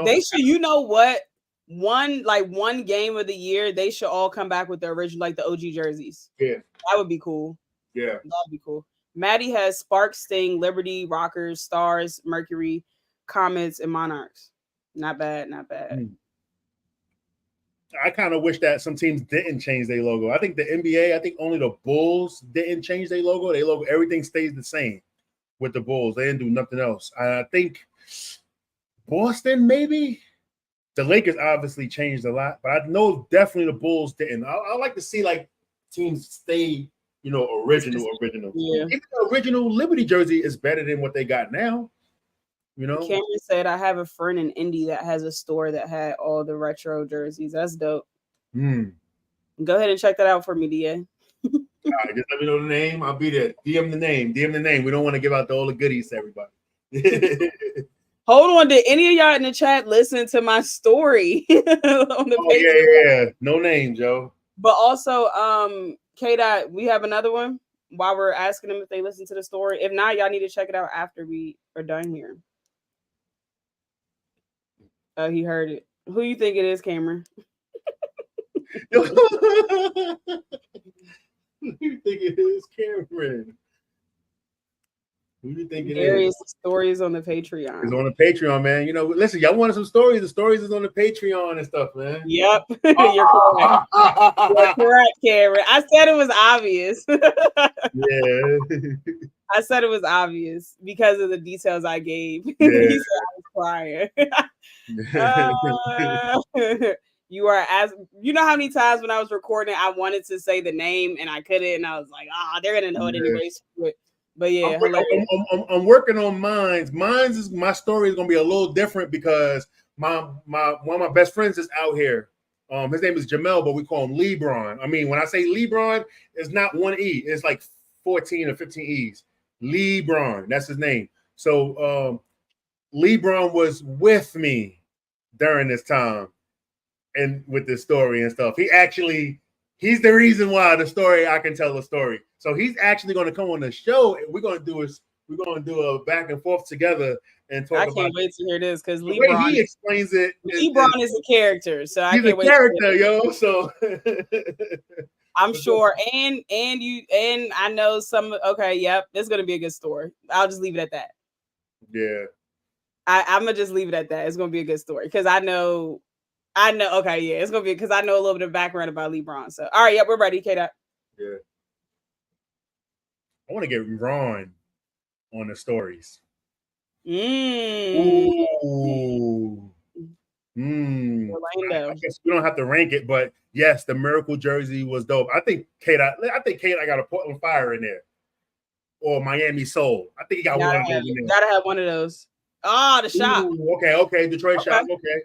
they should. You know what? One game of the year, they should all come back with the original, like the OG jerseys. Yeah, that would be cool. Yeah, that'd be cool. Maddie has Spark, Sting, Liberty, Rockers, Stars, Mercury, Comets, and Monarchs. Not bad. I kind of wish that some teams didn't change their logo. I think the NBA, I think only the Bulls didn't change their logo. Their logo, everything stays the same with the Bulls. They didn't do nothing else. I think Boston, maybe. The Lakers obviously changed a lot, but I know definitely the Bulls didn't. I like to see like teams stay, original. Yeah. Even the original Liberty jersey is better than what they got now. Cameron said, I have a friend in Indy that has a store that had all the retro jerseys. That's dope. Go ahead and check that out for me, DA. All right, just let me know the name. I'll be there. DM the name. We don't want to give out all the goodies to everybody. Hold on. Did any of y'all in the chat listen to my story on the page? Yeah. No name, Joe. But also, K-Dot, we have another one while we're asking them if they listen to the story. If not, y'all need to check it out after we are done here. Oh, he heard it. Who you think it is, Cameron? Who you think it is, Cameron? Who do you think it is? Stories on the Patreon. It's on the Patreon, man. Listen, y'all wanted some stories. The stories is on the Patreon and stuff, man. Yep. You're correct. You're correct, Cameron. I said it was obvious. Yeah. I said it was obvious because of the details I gave. Yeah. He said I was crying. You are you know how many times when I was recording, I wanted to say the name and I couldn't, and I was like, they're gonna know it anyways. But yeah, I'm working on mine. My story is gonna be a little different because one of my best friends is out here. His name is Jamel, but we call him LeBron. I mean, when I say LeBron, it's not one E, it's like 14 or 15 E's. LeBron, that's his name. So LeBron was with me during this time and with this story and stuff. He's the reason why I can tell the story. So he's actually going to come on the show, and we're going to do a back and forth together and talk. I can't wait to hear this because LeBron, he explains it. LeBron is a character, so he's I can't wait. He's a character, yo. So I'm sure, and I know some. Okay, yep, it's going to be a good story. I'll just leave it at that. Yeah, I'm gonna just leave it at that. It's going to be a good story because I know. Okay, yeah, it's gonna be because I know a little bit of background about LeBron. So, all right, yeah, we're ready, K-Dot. Yeah, I want to get Ron on the stories. Orlando. I guess we don't have to rank it, but yes, the Miracle jersey was dope. I think K-Dot got a Portland Fire in there, or Miami Soul. I think he got one of those in there. Gotta have one of those. The shop. Okay, Detroit shop. Okay.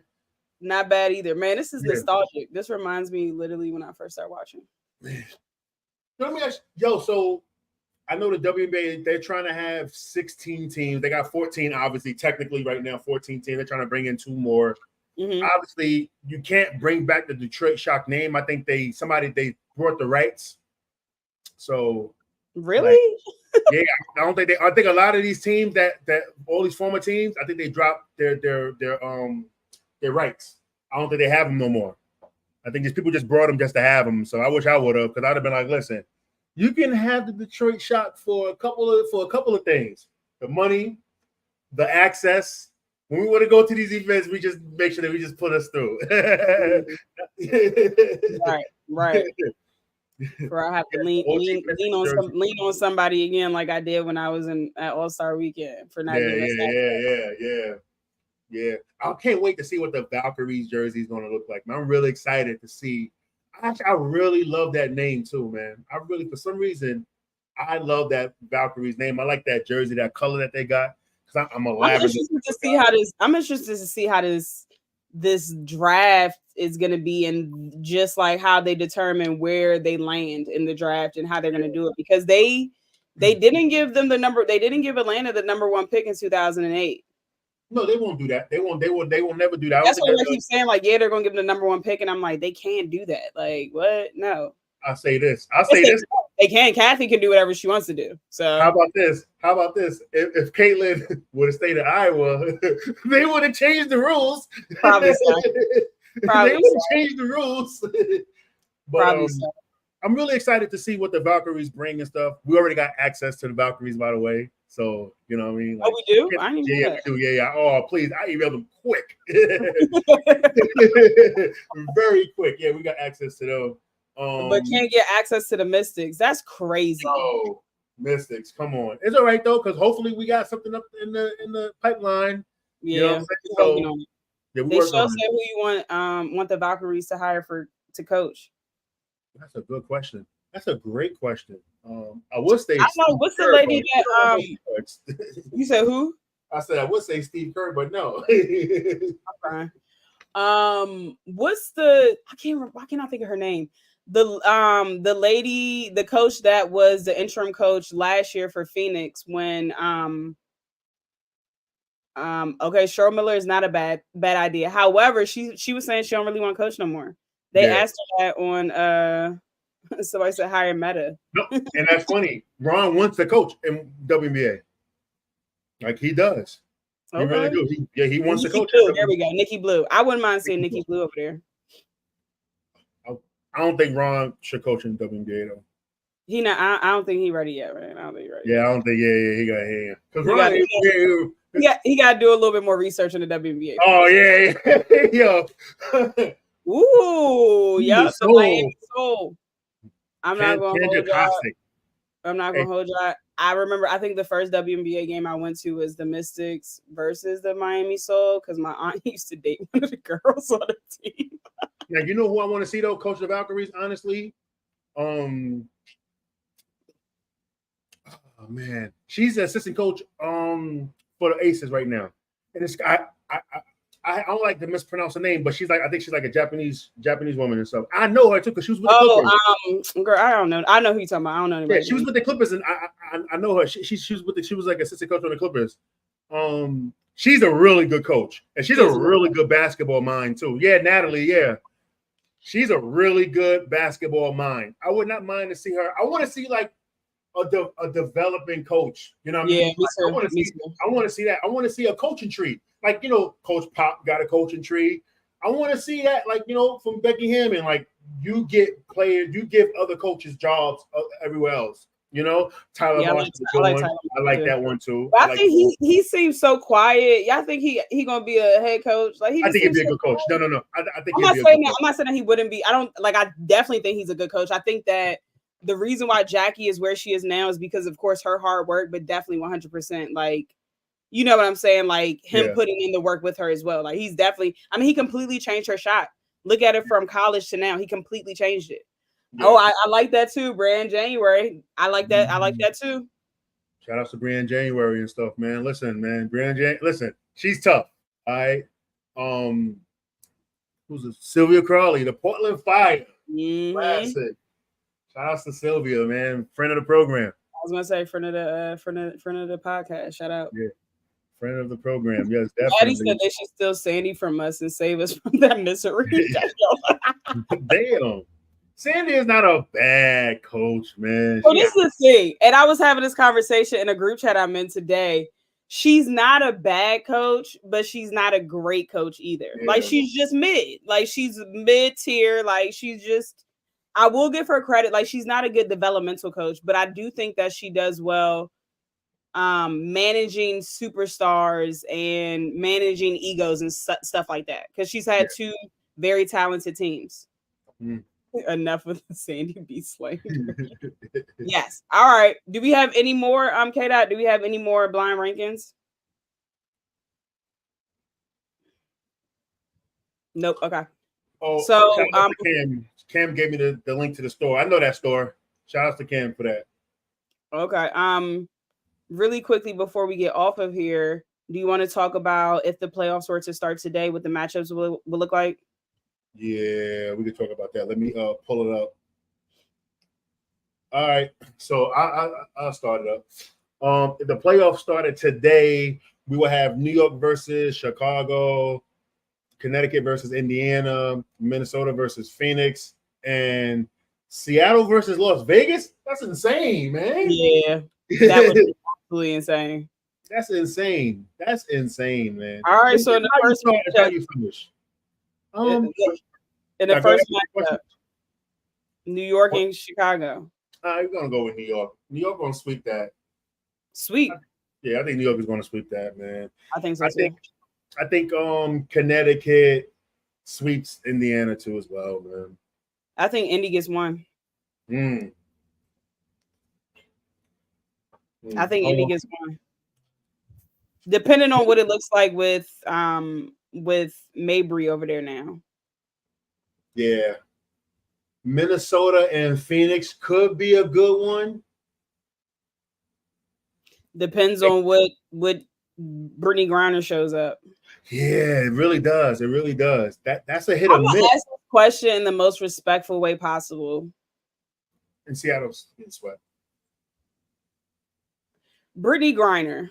Not bad either, man. This is nostalgic. This reminds me literally when I first started watching. Let me ask so I know the WNBA, they're trying to have 16 teams. They got 14, obviously, technically right now, 14 teams. They're trying to bring in 2 more. Mm-hmm. Obviously, you can't bring back the Detroit Shock name. I think they brought the rights. So really? Yeah, I think a lot of these teams that all these former teams, I think they dropped their rights. I don't think they have them no more. I think these people just brought them just to have them. So I wish I would have, because I'd have been like, listen, you can have the Detroit Shock for a couple of things: the money, the access. When we want to go to these events, we just make sure that we just put us through. Right. Or I have to lean on somebody again, like I did when I was at All-Star Weekend for not getting Yeah. Yeah, I can't wait to see what the Valkyries jersey is going to look like. Man, I'm really excited to see. Actually, I really love that name too, man. I really, for some reason, I love that Valkyries name. I like that jersey, that color that they got. Because I'm a lavender. I'm interested to see how this draft is going to be, and just like how they determine where they land in the draft and how they're going to do it, because they didn't give them the number. They didn't give Atlanta the number 1 pick in 2008. No, they won't do that. They won't never do that. That's what I keep saying. Like, yeah, they're gonna give them the number 1 pick, and I'm like, they can't do that. Like, what? No. I'll say this. They can. Kathy can do whatever she wants to do. So how about this? If Caitlin would have stayed in Iowa, they would have changed the rules. Probably so. They would have changed the rules. But I'm really excited to see what the Valkyries bring and stuff. We already got access to the Valkyries, by the way. So, you know what I mean? Like, we do? I didn't we do. Yeah. Oh, please. I emailed them quick. Very quick. Yeah, we got access to them. But can't get access to the Mystics. That's crazy. Oh, Mystics. Come on. It's all right, though, because hopefully we got something up in the pipeline. Yeah. You know what I'm saying? Yeah, they show say who you want the Valkyries to hire to coach. That's a good question. That's a great question. I would say. I know what's the lady that you said who? I said I would say Steve Kerr, but no. Okay. What's the? I cannot think of her name. The lady, the coach that was the interim coach last year for Phoenix when okay, Cheryl Miller is not a bad idea. However, she was saying she don't really want to coach no more. They asked her that on somebody said hire Meta. No, and that's funny. Ron wants to coach in WNBA. Like he does. Okay. He really do. He wants to coach. There we go. Nikki Blue. I wouldn't mind seeing Nikki Blue over there. I don't think Ron should coach in WNBA though. I don't think he's ready yet, right? I don't think he's ready. Yeah, I don't think. Yeah, he got here. Because he got to do a little bit more research in the WNBA. Oh yeah. Yo. Ooh, yeah, the Miami Soul. I'm not gonna hold y'all. I remember, I think the first WNBA game I went to was the Mystics versus the Miami Soul, because my aunt used to date one of the girls on the team. Now, you know who I want to see though, coach the Valkyries, honestly? Oh man, she's the assistant coach for the Aces right now, and it's I don't like to mispronounce her name, but I think she's like a Japanese woman and stuff. I know her too because she was with the Clippers. Girl, I don't know. I know who you're talking about. I don't know anybody. Yeah, she was with the Clippers, and I know her. She was like assistant coach on the Clippers. She's a really good coach, and she's a really good basketball mind too. Yeah, Natalie. Yeah, she's a really good basketball mind. I would not mind to see her. I want to see like a developing coach. You know what I mean? I want to see that. I want to see a coaching tree. Like, you know, Coach Pop got a coaching tree. I want to see that, like, you know, from Becky Hammond. Like, you get players, you give other coaches jobs everywhere else. You know, Tyler Marshall. I like that one too. But I think he seems so quiet. Yeah, I think he gonna be a head coach. Like I think he'd be a good coach. No. I think I'm not saying that he wouldn't be. I definitely think he's a good coach. I think that the reason why Jackie is where she is now is because, of course, her hard work, but definitely 100%. Like, you know what I'm saying? Like him putting in the work with her as well. Like he's definitely, he completely changed her shot. Look at it from college to now. He completely changed it. Yeah. Oh, I like that too, Brian January. I like that. I like that too. Shout out to Brian January and stuff, man. Listen, man, listen, she's tough. All right. Who's it? Sylvia Crawley, the Portland Fire. Classic. Shout out to Sylvia, man, friend of the program. I was gonna say friend of the podcast. Shout out. Yeah. Friend of the program, yes, definitely. Daddy said they should steal Sandy from us and save us from that misery. Damn. Sandy is not a bad coach, man. Well, this is the thing. And I was having this conversation in a group chat I'm in today. She's not a bad coach, but she's not a great coach either. Yeah. Like, she's just mid. Like, she's mid-tier. Like, she's just, I will give her credit. Like, she's not a good developmental coach, but I do think that she does well managing superstars and managing egos and stuff like that, because she's had two very talented teams. Enough with the Sandy B slang. Yes. All right. Do we have any more K-Dot? Do we have any more blind rankings? Nope. Okay. Oh, so shout out to Cam. Cam gave me the link to the store. I know that store. Shout out to Cam for that. Okay. Really quickly before we get off of here, do you want to talk about if the playoffs were to start today, what the matchups will look like? Yeah, we can talk about that. Let me pull it up. All right, so I'll start it up. If the playoffs started today, we will have New York versus Chicago, Connecticut versus Indiana, Minnesota versus Phoenix, and Seattle versus Las Vegas. That's insane, man. Yeah, that would be absolutely insane. That's insane. That's insane, man. All right, so in the first matchup, how you finish? In the first matchup, New York and Chicago. You're gonna go with New York. New York gonna sweep that. Sweep. Yeah, I think New York is gonna sweep that, man. I think so too. I think Connecticut sweeps Indiana too as well, man. I think Indy gets one. I think Indy gets one. Depending on what it looks like with Mabry over there now. Yeah. Minnesota and Phoenix could be a good one. Depends on what Brittany Griner shows up. Yeah, it really does. It really does. That's a hit or miss. Ask this question in the most respectful way possible. In Seattle's sweat. Brittany Griner.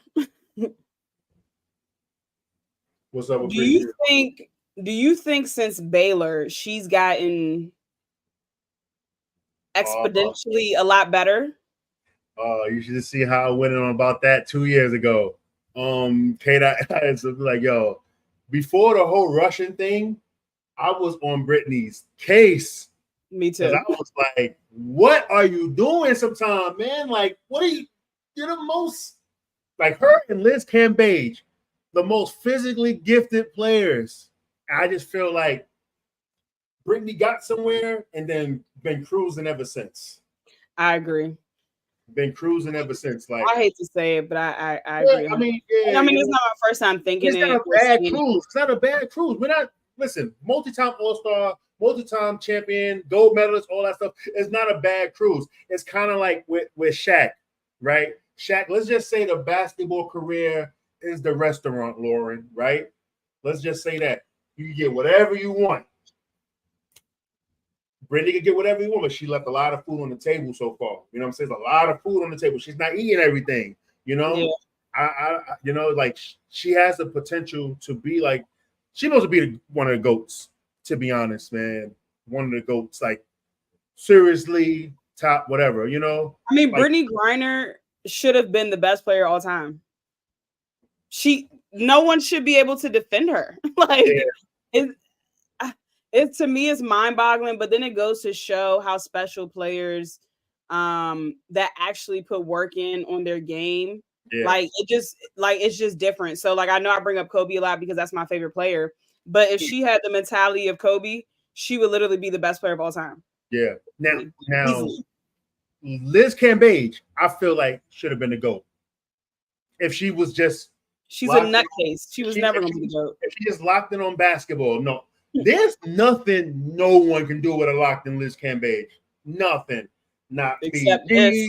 What's up with Brittany? Do you think since Baylor she's gotten exponentially a lot better? You should see how I went on about that 2 years ago. K-Dot is like, yo, before the whole Russian thing, I was on Brittany's case. Me too. I was like, what are you doing sometime, man? Like, what are you? You're the most, like her and Liz Cambage, the most physically gifted players. I just feel like Brittany got somewhere and then been cruising ever since. I agree. Been cruising ever since. Like, I hate to say it, but I agree. I mean, it's not my first time thinking it's not a bad cruise. It's not a bad cruise. We're not, listen, multi-time All-Star, multi-time champion, gold medalist, all that stuff. It's not a bad cruise. It's kind of like with Shaq, right? Shaq, let's just say the basketball career is the restaurant, Lauren, right? Let's just say that. You get whatever you want. Brittany can get whatever you want, but she left a lot of food on the table so far. You know what I'm saying? There's a lot of food on the table. She's not eating everything, you know? Yeah. I you know, like she has the potential to be like, she knows to be one of the GOATs, to be honest, man. One of the GOATs, like seriously, top, whatever, you know? I mean, like, Brittany Griner should have been the best player all time. No one should be able to defend her. Like, yeah. It to me is mind-boggling, but then it goes to show how special players that actually put work in on their game. Yeah. Like it's just different. So like I know I bring up Kobe a lot because that's my favorite player, but if she had the mentality of Kobe, she would literally be the best player of all time. Yeah. Now Liz Cambage, I feel like should have been the GOAT. If she was just she's a nutcase. She was never going to be the GOAT. If she just locked in on basketball, no. There's nothing no one can do with a locked in Liz Cambage. Nothing. Not except BG,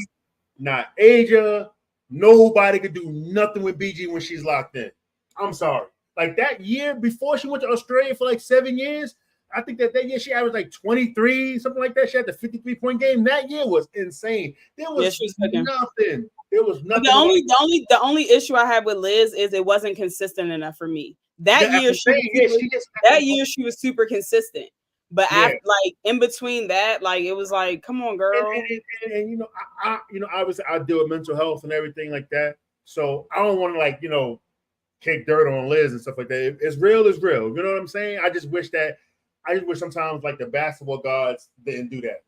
not Asia. Nobody could do nothing with BG when she's locked in. I'm sorry. Like that year before she went to Australia for like 7 years, I think that year she averaged like 23, something like that. She had the 53-point game. That year was insane. There was nothing. There was nothing. The only issue I had with Liz is it wasn't consistent enough for me. That year she was super consistent. But after, like in between that, like it was like, come on, girl. And you know, I obviously I deal with mental health and everything like that. So I don't want to like, you know, kick dirt on Liz and stuff like that. It's real is real. You know what I'm saying? I just wish sometimes like the basketball gods didn't do that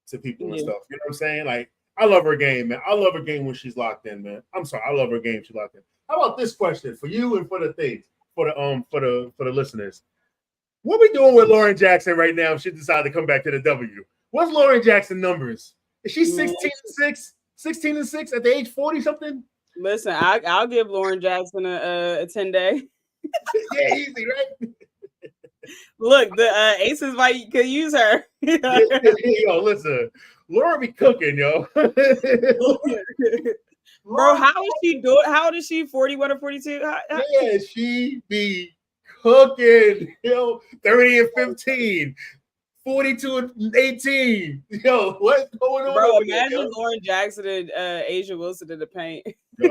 to people and stuff. You know what I'm saying? Like I love her game, man. I love her game when she's locked in, man. I'm sorry, I love her game. She's locked in. How about this question for you and for the things for the listeners? What we doing with Lauren Jackson right now if she decided to come back to the W? What's Lauren Jackson numbers? Is she 16-6 at the age 40 something? Listen, I'll give Lauren Jackson a 10-day. Yeah, easy, right? Look, the Aces could use her. Yo, listen, Laura be cooking, yo. Bro, how is she doing? How old is she? 41 or 42? Yeah, she be cooking. Yo, 30 and 15. 42 and 18. Yo, what's going on? Bro, over imagine there, Lauren Jackson and Asia Wilson in the paint. Yo,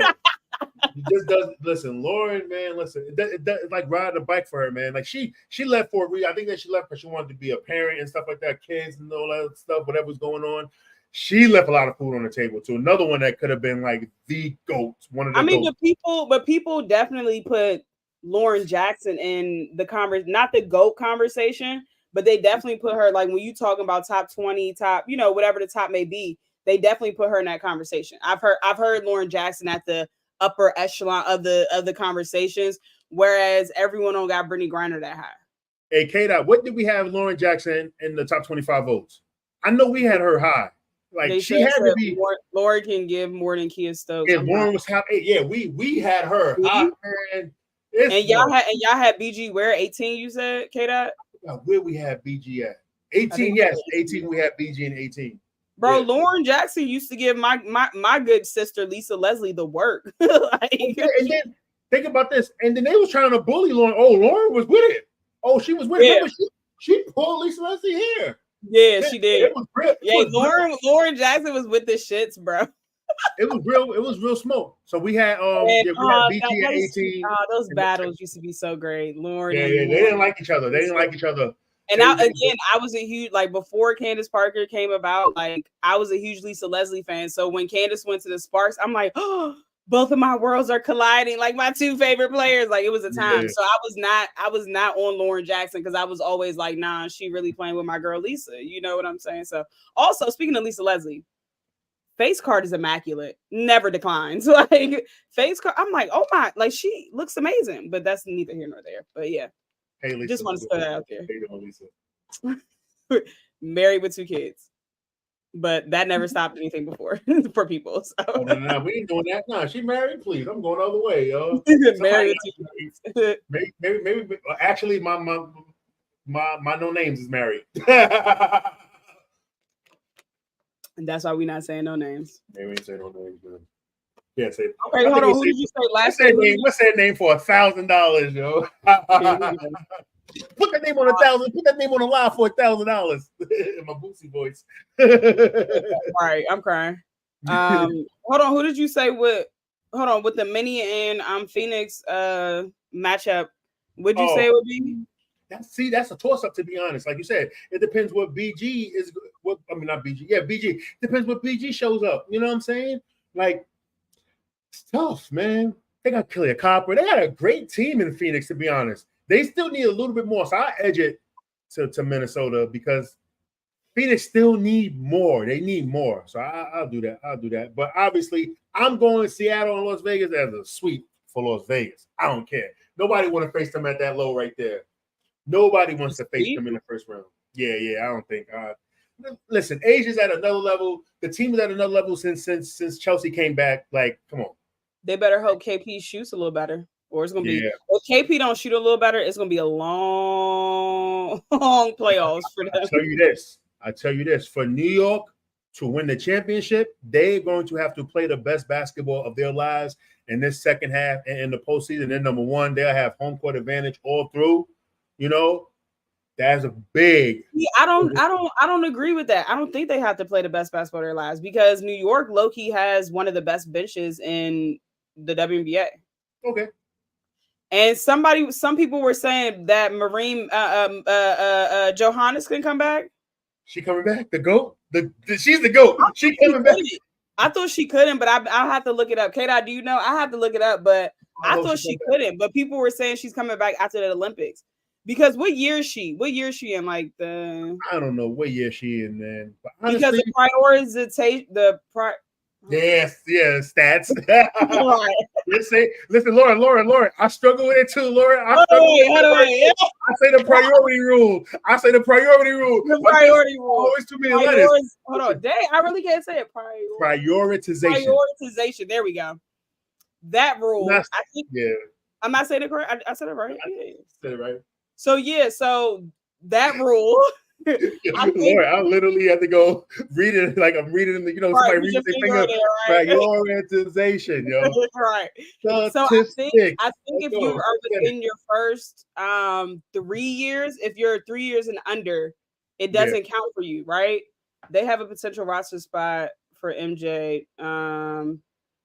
just does listen, Lauren, man. Listen, it's like riding a bike for her, man. Like she left for a reason. I think that she left because she wanted to be a parent and stuff like that, kids and all that stuff, whatever's going on. She left a lot of food on the table too. Another one that could have been like the GOAT, one of the GOATs. but people definitely put Lauren Jackson in the not the GOAT conversation, but they definitely put her, like when you talking about top 20, top, whatever the top may be, they definitely put her in that conversation. I've heard Lauren Jackson at the upper echelon of the conversations, whereas everyone on got Brittany Griner that high. Hey, K-Dot, what did we have Lauren Jackson in the top 25 votes? I know we had her high. Like she had to be. Lauren can give more than Kia Stokes. Yeah, Lauren was top 8. Yeah, we had her high, man. And y'all had BG where 18? You said, K-Dot? Where we had BG at 18? Yes, 18. We had BG in 18. Bro, yeah. Lauren Jackson used to give my good sister Lisa Leslie the work. And then think about this. And then they was trying to bully Lauren. Oh, Lauren was with it. Oh, she was with it. Remember, she pulled Lisa Leslie here. Yeah, she did. It was real. Lauren Jackson was with the shits, bro. It was real smoke. So we had we had BG at 18. Those battles used to be so great. Lauren. Yeah, they didn't like each other. And I was a huge, like, before Candace Parker came about, like, I was a huge Lisa Leslie fan. So when Candace went to the Sparks, I'm like, oh, both of my worlds are colliding. Like, my two favorite players. Like, it was a time. Yeah. So I was not on Lauren Jackson because I was always like, nah, she really playing with my girl Lisa. You know what I'm saying? So also, speaking of Lisa Leslie, face card is immaculate. Never declines. Like, face card, I'm like, oh my, like, she looks amazing. But that's neither here nor there. But yeah. Hey, Lisa, just want to put that out there. Hey, Lisa. Married with 2 kids, but that never stopped anything before for people. So. Oh, no, we ain't doing that. No, she married. Please, I'm going the other way, yo. Married with 2 kids. Maybe. Actually, my no names is married. And that's why we're not saying no names. Maybe we ain't say no names, man. Yeah, say. Okay, hold on. Who did you say last name? What's that name for $1,000, yo? Put that name on 1,000. Put that name on a live for $1,000. In my Bootsy voice. All right, I'm crying. Hold on. Who did you say with the Mini and Phoenix matchup? Would you say it would be? That's a toss-up, to be honest. Like you said, it depends what BG is. Not BG. Yeah, BG. Depends what BG shows up. You know what I'm saying? Like, it's tough, man. They got Kelly Copper. They got a great team in Phoenix, to be honest. They still need a little bit more. So I edge it to Minnesota because Phoenix still need more. They need more. So I'll do that. But obviously, I'm going Seattle and Las Vegas as a sweep for Las Vegas. I don't care. Nobody want to face them at that low right there. Nobody wants to face them in the first round. Yeah. I don't think. Listen, Asia's at another level. The team is at another level since Chelsea came back. Like, come on. They better hope KP shoots a little better, or it's gonna be. If KP don't shoot a little better, it's gonna be a long playoffs for them. I tell you this. For New York to win the championship, they're going to have to play the best basketball of their lives in this second half and in the postseason. Then number one, they'll have home court advantage all through. You know, that's a big. I don't agree with that. I don't think they have to play the best basketball of their lives because New York low-key has one of the best benches in the WNBA. Okay. And some people were saying that Marine Johannes can come back. She coming back? The GOAT? She's the GOAT. She coming back. I thought she couldn't, but I'll have to look it up. K-Dot, do you know? I have to look it up, but I thought she couldn't. But people were saying she's coming back after the Olympics. Because what year is she? What year is she in? Like I don't know what year she in, man. But honestly, because the prioritization, Yes, stats. Listen, Lauren. I struggle with it too, Lauren. I say the priority rule. The priority rule. Always too many letters. Hold on, dang, I really can't say it. Prioritization. There we go. That rule. I think. Yeah. I'm not saying it correct. I said it right. I said it right. So that rule. I literally had to go read it like I'm reading the, somebody reads their finger, prioritization, yo. Right. So I think if you are within your first 3 years, if you're 3 years and under, it doesn't count for you, right? They have a potential roster spot for MJ.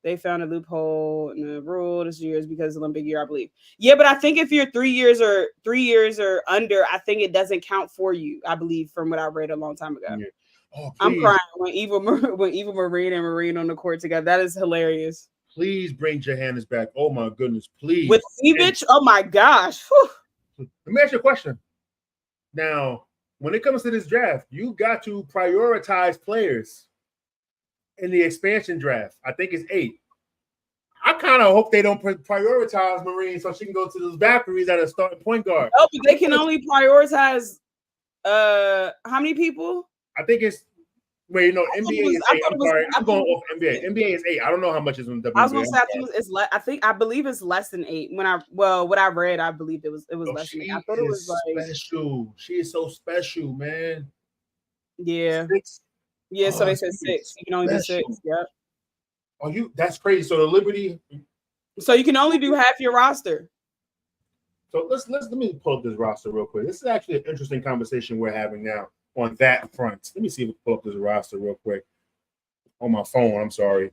They found a loophole in the rule this year is because it's Olympic year, I believe. Yeah, but I think if you're 3 years or under, I think it doesn't count for you. I believe from what I read a long time ago. Yeah. I'm crying when Eva Marie and Marine on the court together. That is hilarious. Please bring Johannes back. Oh my goodness, please. With Stevich, oh my gosh. Whew. Let me ask you a question. Now, when it comes to this draft, you got to prioritize players. In the expansion draft, I think it's 8. I kind of hope they don't prioritize Marine so she can go to those Valkyries at a starting point guard. Oh, but they can only prioritize how many people? I think it's NBA is 8. I'm sorry, I'm going off NBA. NBA is 8. I don't know how much is on WNBA. I was going to say I believe it's less than 8. What I read, I believe it was less than 8. I thought it was like special. She is so special, man. Yeah. 6. Yeah, so they said 6. You can only do 6. Yep. That's crazy. So the Liberty. So you can only do half your roster. So let me pull up this roster real quick. This is actually an interesting conversation we're having now on that front. Let me see if we can pull up this roster real quick on my phone. I'm sorry.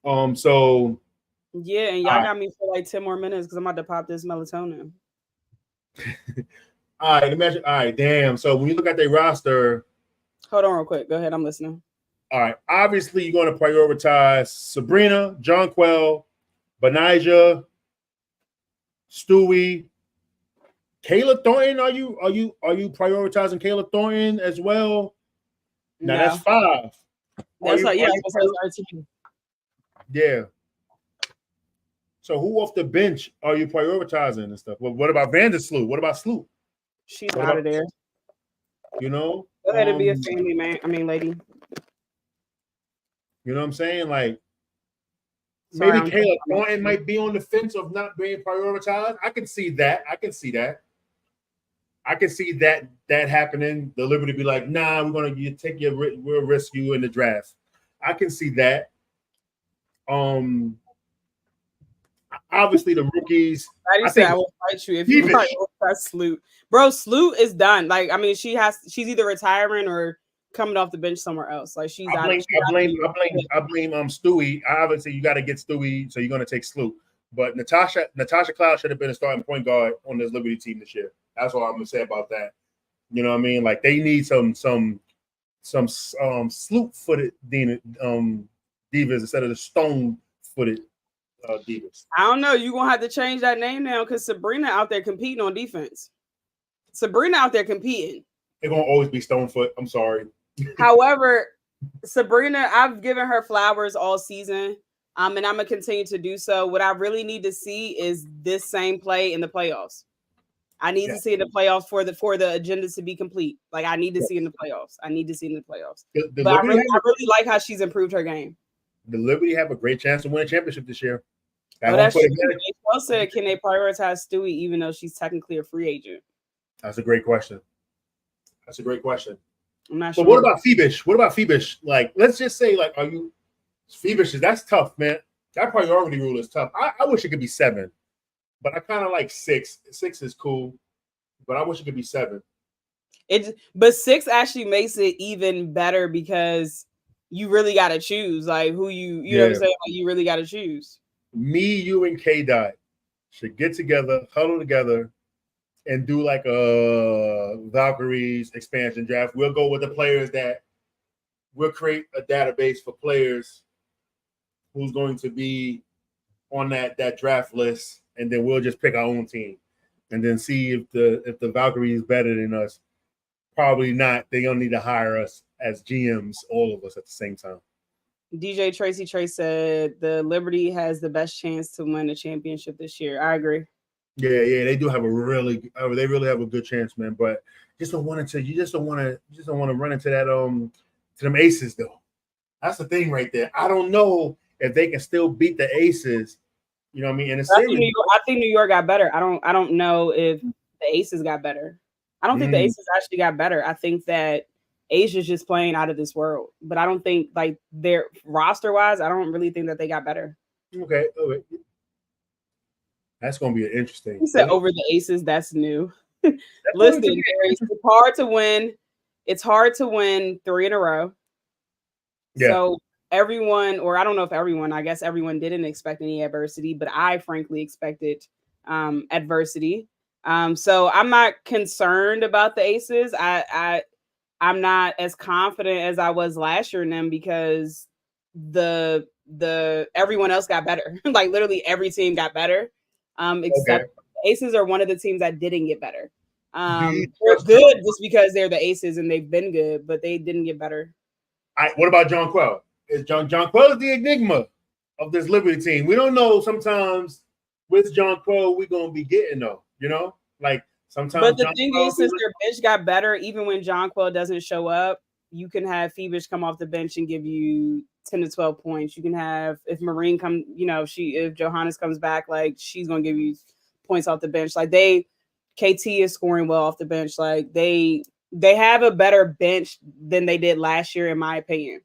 So. Yeah, and y'all got me for like 10 more minutes because I'm about to pop this melatonin. All right, imagine. All right, damn. So when you look at their roster. Hold on real quick. Go ahead. I'm listening. All right. Obviously, you're going to prioritize Sabrina, Jonquel, Benijah, Stewie, Kayla Thornton. Are you prioritizing Kayla Thornton as well? Now that's 5. That's like 13. Yeah. So who off the bench are you prioritizing and stuff? Well, what about Vandersloot? What about Sloot? She's out of there. You know? Go ahead and be a family man. I mean, lady. You know what I'm saying? Like, maybe Kayla Thornton might be on the fence of not being prioritized. I can see that. I can see that happening. The Liberty be like, nah, we'll risk you in the draft. I can see that. Obviously the rookies. I will fight you if you prioritize Sloot. Bro, Sloot is done. Like, I mean, she's either retiring or coming off the bench somewhere else. Like she's I blame Stewie. Obviously, you got to get Stewie, so you're gonna take Sloot. But Natasha Cloud should have been a starting point guard on this Liberty team this year. That's all I'm gonna say about that. You know what I mean? Like they need some sloop-footed divas instead of the stone-footed divas. I don't know. You're gonna have to change that name now because Sabrina out there competing on defense. Sabrina out there competing. They're gonna always be Stonefoot. I'm sorry. However, Sabrina, I've given her flowers all season. And I'm gonna continue to do so. What I really need to see is this same play in the playoffs. I need to see in the playoffs for the agenda to be complete. Like I need to see in the playoffs. I really like how she's improved her game. The Liberty have a great chance to win a championship this year. They said, can they prioritize Stewie even though she's technically a free agent? That's a great question. I'm not sure. But what about Phoebish? Like, let's just say, like, are you Phoebish? That's tough, man. That priority rule is tough. I wish it could be 7, but I kind of like 6. 6 is cool, but I wish it could be 7. But 6 actually makes it even better because you really got to choose, like who you know what I'm saying. Like, you really got to choose. Me, you, and K Dot should get together, huddle together, and do like a Valkyries expansion draft. We'll go with the players that we'll create a database for players who's going to be on that draft list, and then we'll just pick our own team and then see if the Valkyrie is better than us. Probably not. They're gonna need to hire us as GMs, all of us at the same time. DJ Tracy Trace said the Liberty has the best chance to win the championship this year. I agree. Yeah, they do have they really have a good chance, man. But you just don't want to run into that to them aces though. That's the thing right there. I don't know if they can still beat the aces. You know what I mean? In a series, I think New York got better. I don't know if the Aces got better. I don't think the Aces actually got better. I think that Asia's just playing out of this world, but I don't think like their roster wise, I don't really think that they got better. Okay. That's gonna be an interesting. You said over the Aces, that's new. Listen, it's hard to win. It's hard to win 3 in a row. Yeah. So everyone, or I don't know if everyone, I guess everyone didn't expect any adversity, but I frankly expected adversity. So I'm not concerned about the Aces. I'm not as confident as I was last year in them because the everyone else got better. Like literally every team got better. Except Aces are one of the teams that didn't get better. They're good just because they're the Aces and they've been good, but they didn't get better. What about Jonquel? Is Jonquel is the enigma of this Liberty team. We don't know sometimes with Jonquel we're gonna be getting though, you know? Like sometimes. But the thing is, since their bench got better, even when Jonquel doesn't show up, you can have Phoebus come off the bench and give you 10 to 12 points. You can have if Marine come, if Johannes comes back, like she's gonna give you points off the bench. Like KT is scoring well off the bench. Like they have a better bench than they did last year, in my opinion.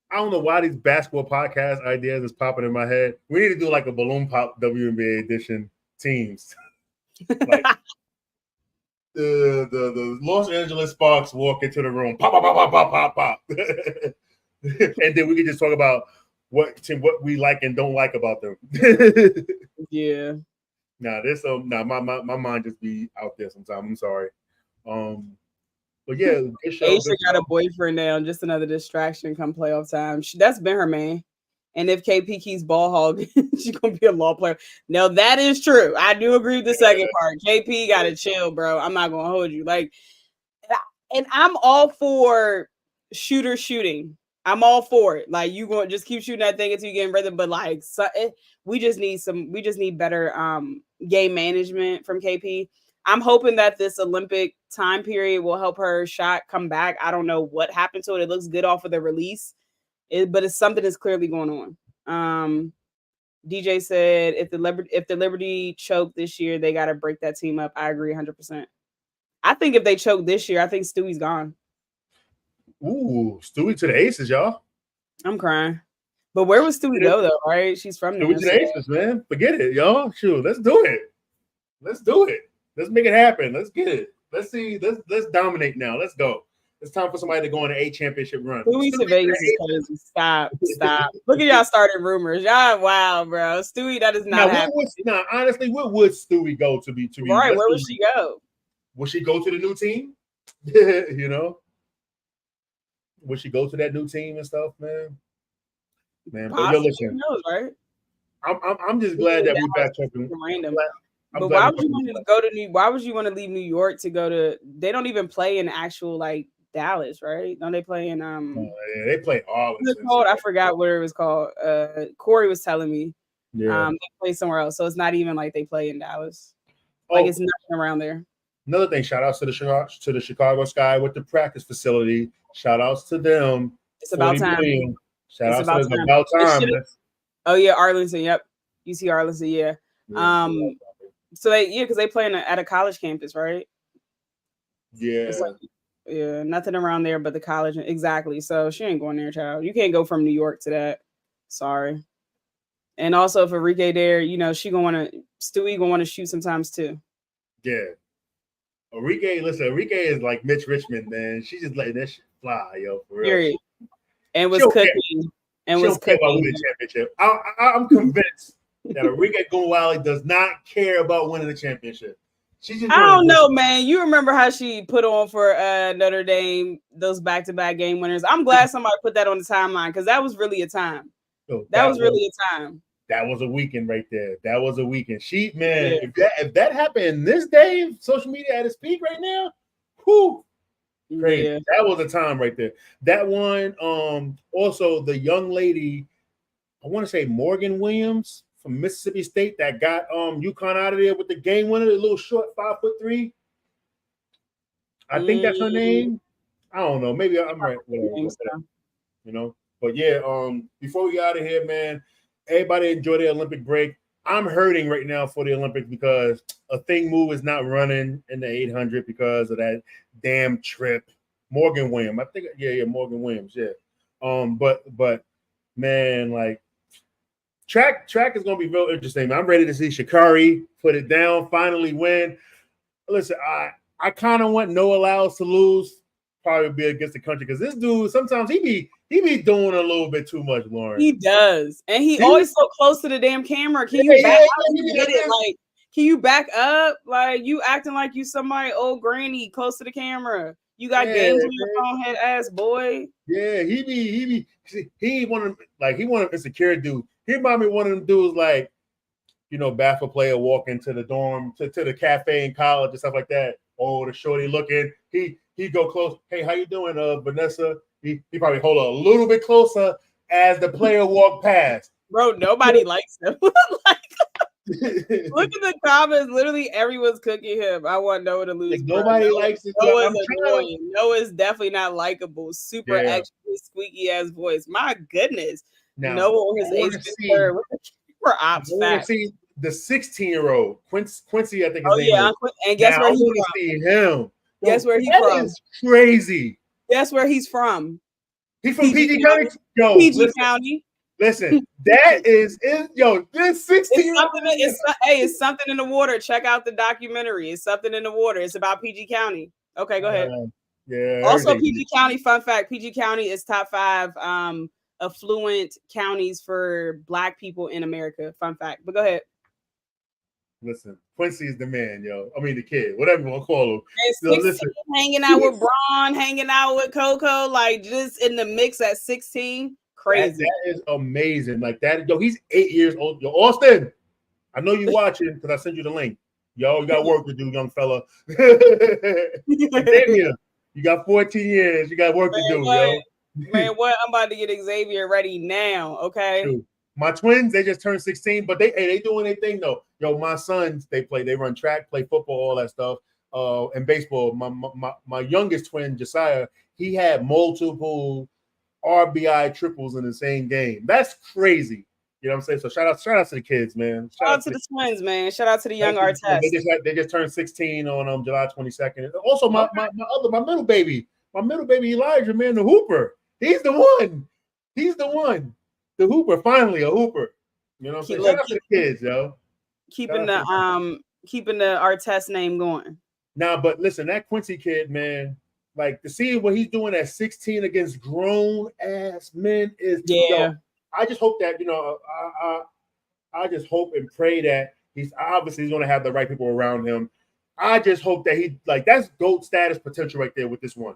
I don't know why these basketball podcast ideas is popping in my head. We need to do like a balloon pop WNBA edition teams. Like the Los Angeles Sparks walk into the room, pop, pop, pop, pop, pop, pop. And then we can just talk about what we like and don't like about them. Yeah. My mind just be out there sometimes. I'm sorry. But yeah, Aisha got a boyfriend now, just another distraction come playoff time. That's been her man. And if KP keeps ball hogging, she's gonna be a law player. Now that is true. I do agree with the second part. KP gotta chill, bro. I'm not gonna hold you. Like, and I'm all for shooting. I'm all for it. Like you going just keep shooting that thing until you get in rhythm. But like, we just need better game management from KP. I'm hoping that this Olympic time period will help her shot come back. I don't know what happened to it. It looks good off of the release, but it's something that's clearly going on. DJ said if the Liberty choke this year, they got to break that team up. I agree 100%. I think if they choke this year, I think Stewie's gone. Ooh, Stewie to the Aces, y'all. I'm crying. But where would Stewie go though? Right? She's from there. Stewie to the Aces, man. Forget it, y'all. Shoot, let's do it. Let's make it happen. Let's get it. Let's see. Let's dominate now. Let's go. It's time for somebody to go on an 8 championship run. Stewie to Vegas is crazy. Stop. Look at y'all starting rumors. Y'all, wow, bro. Stewie, that is not happening. Honestly, where would Stewie go to be? Right, where would she go? Would she go to the new team? You know? Would she go to that new team and stuff, man? But yo, listen. Who knows, right? I'm just glad that we're back talking. Random. But why would you want to go to why would you want to leave New York to go to? They don't even play in actual like Dallas, right? Don't they play in yeah, they play Arlington. What's it called? I forgot what it was called. Corey was telling me. Yeah. They play somewhere else, so it's not even like they play in Dallas. Like it's nothing around there. Another thing, shout outs to the Chicago Sky with the practice facility. Shout outs to them. It's about time. Shout outs to them. About time. Oh yeah, Arlington. Yep. UC Arlington. Yeah. So because they play at a college campus, right? Yeah. Yeah, nothing around there but the college. Exactly. So she ain't going there, child. You can't go from New York to that. Sorry. And also, if Enrique there, Stewie gonna want to shoot sometimes too. Yeah. Enrique is like Mitch Richmond, man. She's just letting that shit fly, yo. For real. Period. And was cooking. And was cooking. About winning the championship. I'm convinced that Enrique Gunwale does not care about winning the championship. I don't know, man. You remember how she put on for Notre Dame those back-to-back game winners? I'm glad somebody put that on the timeline because that was really a time. That was really a time. That was a weekend right there. That was a weekend. If that happened in this day, social media at its peak right now, whoo, crazy. Yeah. That was a time right there. That one, also the young lady, I want to say Morgan Williams from Mississippi State that got UConn out of there with the game winner, the little short 5'3". I think that's her name. I don't know. Maybe I'm right. Whatever. But yeah, before we get out of here, man, everybody enjoy the Olympic break. I'm hurting right now for the Olympics because a thing move is not running in the 800 because of that damn trip. Morgan Williams, I think, Morgan Williams, yeah. But man, like track is gonna be real interesting. I'm ready to see Sha'Carri put it down, finally win. Listen, I kind of want Noah Lyles to lose, probably be against the country because this dude sometimes he be doing a little bit too much, Lauren. He does, and he always so close to the damn camera. Can you back up? Get it? Like, can you back up? Like, you acting like you somebody old granny close to the camera. You got games on your phone, head ass boy. Yeah, he one of them, like he one of insecure dude. He remind me of one of them dudes like, you know, basketball player walk into the dorm to the cafe in college and stuff like that. Oh, the shorty looking. He go close. Hey, how you doing, Vanessa? He probably hold a little bit closer as the player walk past. Bro, nobody likes him. Like, look at the comments. Literally, everyone's cooking him. I want Noah to lose. Like, nobody likes it. Noah's annoying. Noah's definitely not likable. Super extra squeaky ass voice. My goodness. Now, Noah on his age for ops. I want to see the 16-year-old Quincy. I think his name is. And guess where he's from? See him. Guess where he's from? That is crazy. Guess where he's from? He's from PG County. Yo, PG County. Listen, that is this 16. It's something in the water. Check out the documentary. It's something in the water. It's about PG County. Okay, go ahead. Yeah. Also, PG County. Fun fact: PG County is top 5 affluent counties for Black people in America. Fun fact. But go ahead. Listen, Quincy is the man, yo. I mean, the kid, whatever you want to call him. Listen, hanging out with Braun, hanging out with Coco, like just in the mix at 16. Crazy. That is amazing. Like that, yo, he's 8 years old. Yo, Austin, I know you're watching because I sent you the link. Yo, you got work to do, young fella. Xavier, you got 14 years. You got work to do, yo. Man, what? I'm about to get Xavier ready now, okay? True. My twins, they just turned 16, but they doing their thing, though. Yo, my sons, they run track, play football, all that stuff, and baseball. My youngest twin, Josiah, he had multiple RBI triples in the same game. That's crazy. You know what I'm saying? So shout out to the kids, man. Shout out to the twins, man. Shout out to the young artists. They just turned 16 on July 22nd. Also, my middle baby Elijah, man, the Hooper. He's the one. The Hooper, finally a Hooper. You know what I'm saying? Shout out to the kids, yo. Keeping the Artest name going. Now, but listen, that Quincy kid, man. Like to see what he's doing at 16 against grown ass men is Yo, I just hope that I just hope and pray that he's going to have the right people around him. I just hope that that's GOAT status potential right there with this one.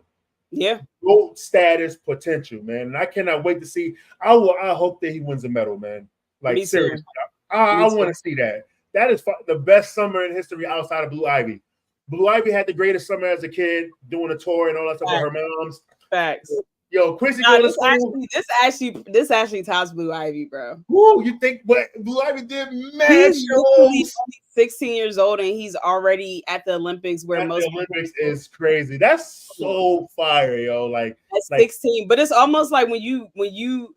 Yeah, GOAT status potential, man. And I cannot wait to see. I hope that he wins a medal, man. Like seriously, I want to see that. That is the best summer in history outside of Blue Ivy. Blue Ivy had the greatest summer as a kid, doing a tour and all that stuff with her moms. Facts. Yo, Quincy, this actually tops Blue Ivy, bro. Woo, you think what Blue Ivy did? Man, he's 16 years old and he's already at the Olympics. Where most the Olympics is crazy. That's so fire, yo. Like at 16, but it's almost like when you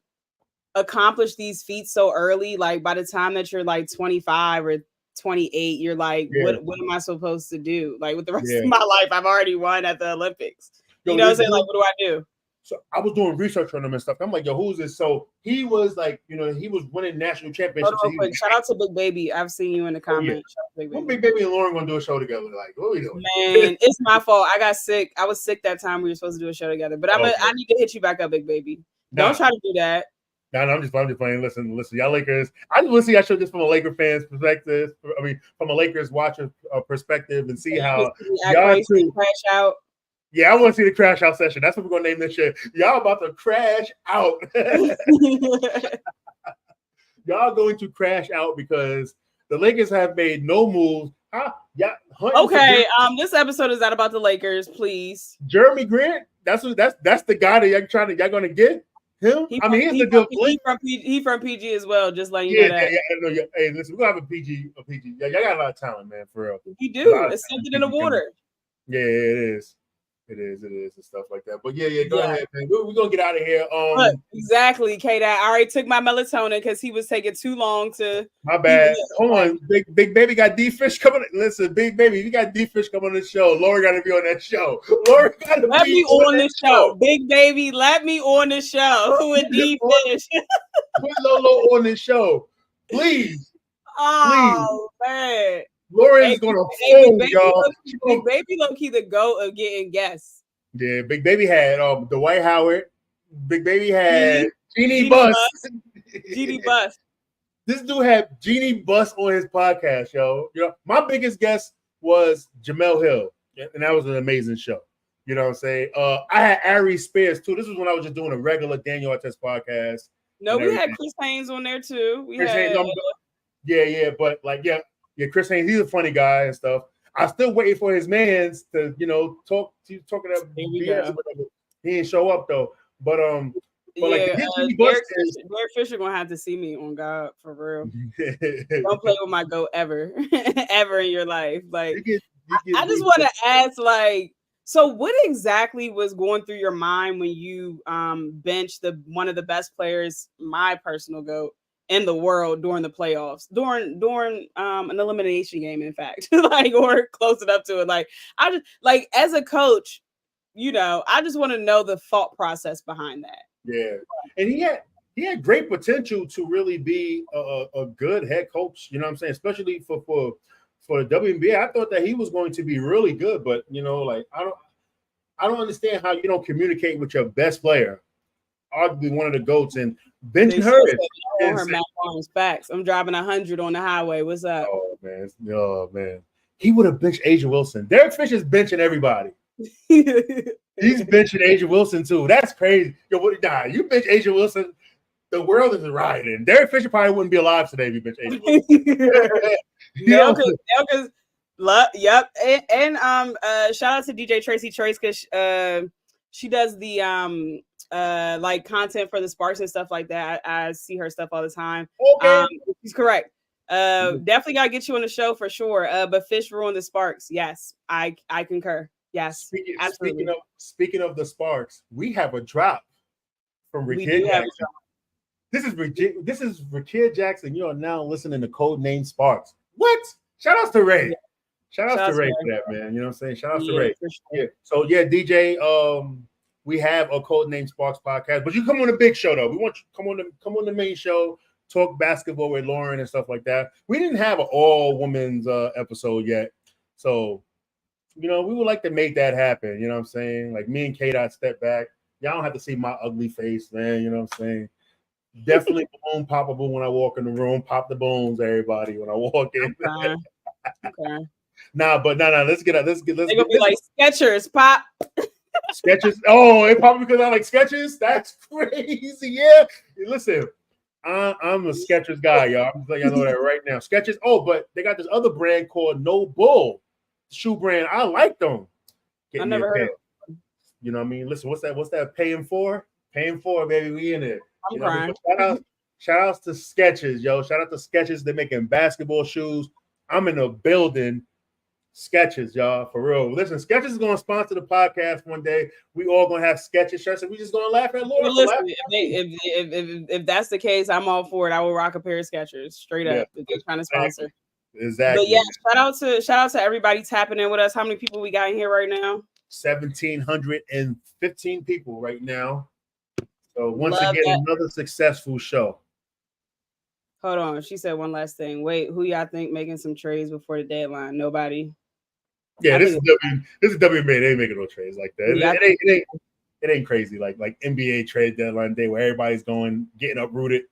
accomplish these feats so early. Like by the time that you're like 25 or 28, you're like, what am I supposed to do? Like with the rest of my life, I've already won at the Olympics. You know what I'm saying? Like, what do I do? So I was doing research on him and stuff. I'm like, yo, who's this? So he was like, he was winning national championships. Hold on, quick. Shout out to Big Baby. I've seen you in the comments. Big Baby and Lauren gonna do a show together. Like, what are we doing? Man, it's my fault. I got sick. I was sick that time we were supposed to do a show together. But I need to hit you back up, Big Baby. Don't try to do that. No, I'm just playing. Listen, y'all Lakers. I just want to see that show just from a Laker fan's perspective. I mean, from a Lakers watcher perspective, and see how y'all two crash out. Yeah, I want to see the crash out session. That's what we're gonna name this shit. Y'all about to crash out. Y'all going to crash out because the Lakers have made no moves. Yeah. Okay. This episode is not about the Lakers, please. Jeremy Grant. That's the guy that y'all gonna get. Him? He's a good player. He from PG as well, just like you know that. Yeah. Hey, listen, we're gonna have a PG. Yeah, y'all got a lot of talent, man, for real. You do. It's something in the water. Yeah, it is. It is, and stuff like that. But yeah, go ahead, man. We're gonna get out of here. Look, exactly, K-Dot. I already took my melatonin because he was taking too long to. My bad. Hold on, big baby got D Fish coming. Listen, big baby, you got D Fish coming on the show. Lori got to be on that show. Lori got to let me on the show. Big baby, let me on the show with D Fish. Put Lolo on the show, please. Oh man. Lori is gonna fool y'all. Big baby low key the goat of getting guests. Yeah, Big Baby had Dwight Howard. Big Baby had Jeannie Buss. Jeannie Buss. This dude had Jeannie Buss on his podcast, yo. You know, my biggest guest was Jamel Hill, and that was an amazing show. You know what I'm saying? I had Ari Spears too. This was when I was just doing a regular Daniel Artest podcast. No, we had Chris Haynes on there too. We had but Chris Haynes, he's a funny guy and stuff. I'm still waiting for his mans to, talking that BS or whatever. He didn't show up though. But Derek Fisher gonna have to see me on God for real. Don't play with my goat ever, ever in your life. Like I just want to ask, like, so what exactly was going through your mind when you benched one of the best players, my personal goat, in the world during the playoffs, during an elimination game, in fact, like, or close enough to it. Like, I just, like, as a coach, I just want to know the thought process behind that. Yeah, and he had great potential to really be a good head coach. You know what I'm saying? Especially for the WNBA, I thought that he was going to be really good, but I don't understand how you don't communicate with your best player, arguably one of the GOATs, and benching her. Her Matt Barnes facts. I'm driving 100 on the highway. What's up? Oh man. He would have benched Asia Wilson. Derek Fisher's benching everybody. He's benching Asia Wilson too. That's crazy. Yo, you bench Asia Wilson, the world is rioting. Derek Fisher probably wouldn't be alive today if you bench Asia Wilson. Yep. And shout out to DJ Tracy Trace because she does the like content for the Sparks and stuff like that. I see her stuff all the time. Okay. She's correct. Definitely gotta get you on the show for sure. But Fish ruined the Sparks. Yes, I concur. Yes, speaking of the Sparks, we have a drop from Rakir Jackson. This is Rakir Jackson. You are now listening to Codename Sparks. What? Shout out to Ray. Shout out to Ray for that, man. You know what I'm saying? Shout out to Ray. Sure. Yeah. So DJ, we have a Codename Sparks podcast, but you come on the big show though. We want you to come on the main show, talk basketball with Lauren and stuff like that. We didn't have an all women's episode yet, so we would like to make that happen. You know what I'm saying? Like me and K-Dot step back. Y'all don't have to see my ugly face, man. You know what I'm saying? Definitely balloon poppable when I walk in the room. Pop the bones, everybody, when I walk in. Okay. Nah. Let's get. They're gonna be like Skechers, pop. Skechers. Oh, it probably because I like Skechers. That's crazy. Yeah. Listen, I'm a Skechers guy, y'all. I'm just letting y'all know that right now. Skechers. Oh, but they got this other brand called No Bull shoe brand. I like them. I never heard. You know what I mean? Listen, what's that? Paying for, baby. We in there. I'm crying. Shout outs to Skechers, yo. Shout out to Skechers. They're making basketball shoes. I'm in a building. Skechers, y'all, for real. Listen, Skechers is going to sponsor the podcast one day. We all going to have Skechers shirts, and we just going to laugh at Laura. Listen, if that's the case, I'm all for it. I will rock a pair of Skechers straight up. If they're trying to sponsor. Exactly. But yeah, shout out to everybody tapping in with us. How many people we got in here right now? 1,715 people right now. So once again, another successful show. Hold on. She said one last thing. Wait, who y'all think making some trades before the deadline? Nobody. Yeah, this is WNBA. They ain't making no trades like that. Yeah, it ain't crazy like NBA trade deadline day where everybody's getting uprooted.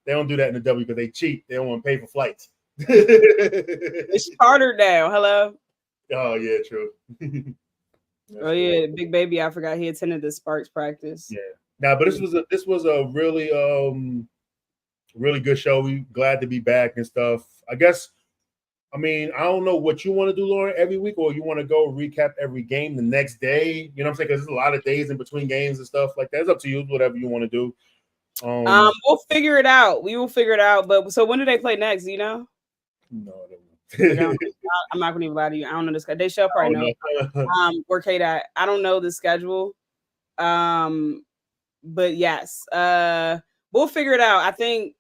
They don't do that in the W because they cheat. They don't want to pay for flights. It's chartered now. Hello. Oh yeah, true. Yeah, big baby. I forgot he attended the Sparks practice. Yeah. Now, but this was a really really good show. We glad to be back and stuff. I guess. I mean, I don't know what you want to do, Lauren, every week, or you want to go recap every game the next day. You know what I'm saying? Because there's a lot of days in between games and stuff like that. It's up to you, whatever you want to do. We'll figure it out. We will figure it out. But so when do they play next? Do you know? No, I don't Like, I'm not gonna even lie to you. I don't know the schedule. They should probably know. Where Kate at. I don't know the schedule. But yes, we'll figure it out. I think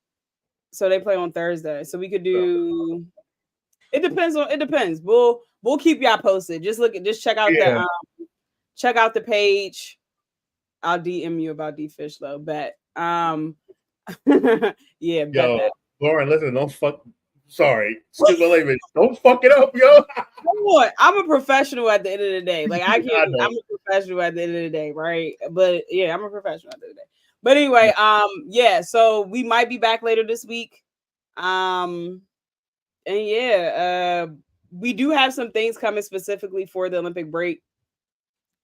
so. They play on Thursday, so we could do. It depends. We'll keep y'all posted. Just check out the page. I'll DM you about D-Fish though. Bet. Yeah. Bet that. Lauren, listen, don't fuck. Sorry, excuse my language. Don't fuck it up, yo. Come on, I'm a professional at the end of the day. Like I'm a professional at the end of the day, right? But yeah, I'm a professional at the end of the day. But anyway, yeah. So we might be back later this week. And yeah, we do have some things coming specifically for the Olympic break.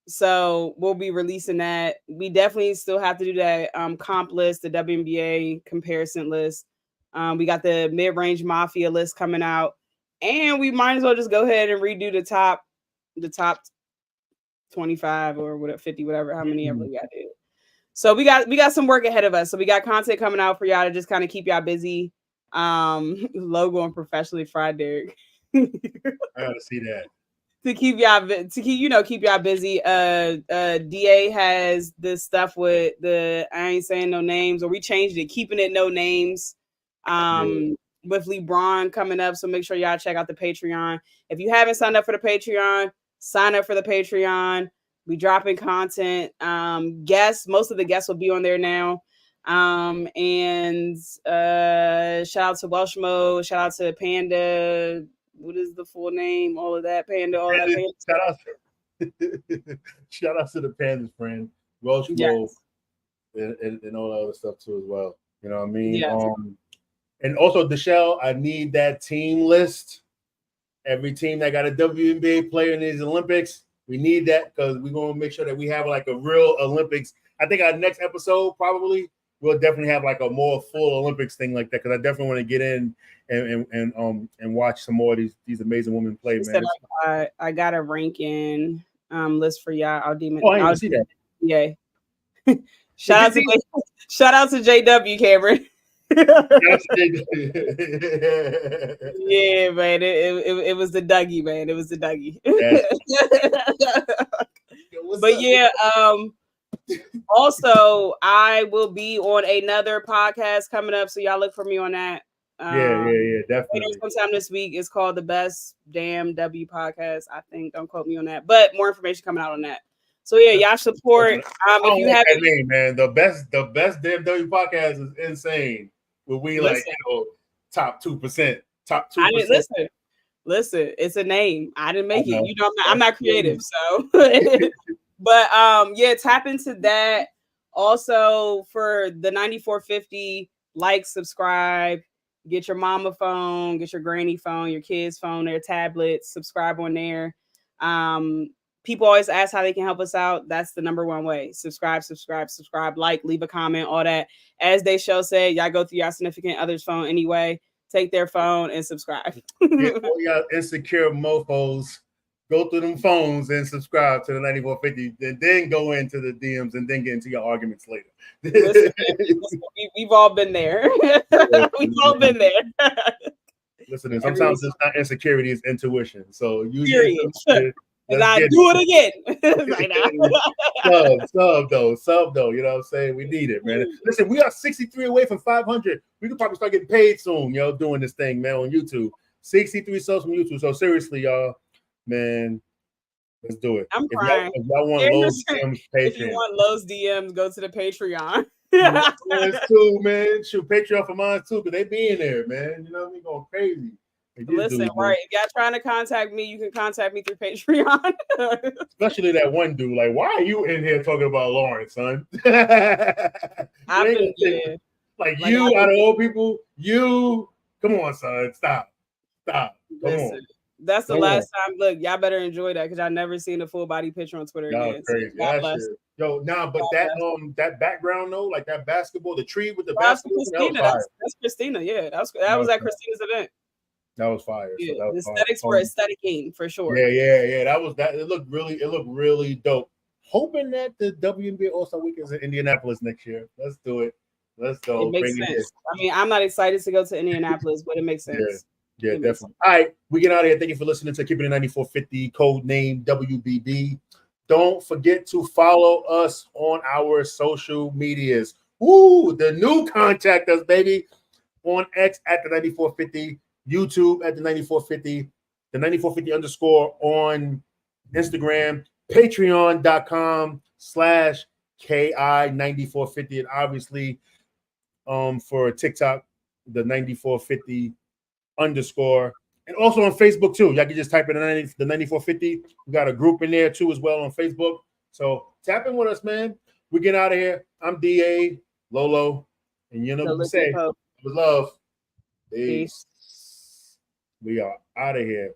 So we'll be releasing that. We definitely still have to do that comp list, the WNBA comparison list. We got the mid-range mafia list coming out, and we might as well just go ahead and redo the top 25 or whatever, 50, whatever, how many ever we got to do. So we got some work ahead of us. So we got content coming out for y'all to just kind of keep y'all busy. Logo and professionally fried, Derek. I gotta see that. To keep y'all busy. DA has this stuff with the I ain't saying no names, or we changed it, keeping it no names. With LeBron coming up, so make sure y'all check out the Patreon. If you haven't signed up for the Patreon, sign up for the Patreon. We dropping content. Most of the guests will be on there now. And shout out to Welshmo, shout out to Panda. What is the full name? All of that, Panda, all Panda. That. Shout out to the Pandas, friend. Welshmo, and all that other stuff too as well. You know what I mean? Yes. And also, Deshelle, I need that team list. Every team that got a WNBA player in these Olympics, we need that because we're going to make sure that we have like a real Olympics. I think our next episode probably we'll definitely have like a more full Olympics thing like that because I definitely want to get in and watch some more of these amazing women play, man. I got a ranking list for y'all. I didn't see that. Yeah. Shout out to JW, Cameron. Yeah, man. It was the Dougie, man. It was the Dougie. But yeah, also I will be on another podcast coming up, so y'all look for me on that. Yeah, definitely. Sometime this week. It's called the Best Damn W Podcast. I think. Don't quote me on that, but more information coming out on that. So yeah, y'all support. If you have that name, man, the best damn W Podcast is insane. But we top 2%, top 2%. I didn't listen. It's a name. I didn't make it. You know, I'm not creative, so. But yeah, tap into that. Also for the 9450, like, subscribe, get your mama phone, get your granny phone, your kids' phone, their tablets, subscribe on there. People always ask how they can help us out. That's the number one way. Subscribe, like, leave a comment, all that. As they show said, y'all go through your significant other's phone anyway. Take their phone and subscribe. All y'all insecure mofos, go through them phones and subscribe to the 9450, and then go into the DMs and then get into your arguments later. Listen, we've all been there. We've all been there. Listen, sometimes it's not insecurity, it's intuition. So you and I do it again. Sub though. You know what I'm saying? We need it, man. Listen, we are 63 away from 500. We could probably start getting paid soon, doing this thing, man, on YouTube. 63 subs from YouTube. So seriously, y'all, man, let's do it. I'm crying. If y'all want Lowe's DMs, Patreon. If you want Lowe's DMs, go to the Patreon. That's too, man. Shoot, Patreon for mine too, because they be in there, man. You know what I mean? Going crazy. Listen, right. If y'all trying to contact me, you can contact me through Patreon. Especially that one dude. Like, why are you in here talking about Lawrence, son? I've been there. Like you, out of all people, come on, son. Stop. Come on. That's the last time. Look, y'all better enjoy that because y'all never seen a full body picture on Twitter again. Crazy. But that background though, like that basketball, the tree with the basketball. That's Christina. Yeah, that was at Christina's event. That was fire. Yeah, so the aesthetics were aestheticing for sure. Yeah. That. It looked really dope. Hoping that the WNBA All-Star Weekend is in Indianapolis next year. Let's do it. Let's go. It makes sense. I mean, I'm not excited to go to Indianapolis, but it makes sense. Yeah, definitely. All right, we get out of here. Thank you for listening to Keeping It 9450, Codename WBB. Don't forget to follow us on our social medias. Woo, the new contact us, baby. On X at the 9450, YouTube at the 9450, the 9450 underscore on Instagram, patreon.com/KI9450, and obviously for TikTok, the 9450 underscore, and also on Facebook too. Y'all can just type in the 9450. We got a group in there too as well on Facebook. So tap in with us, man. We get out of here. I'm DA, Lolo, and you know what we say. With love. Peace. We are out of here.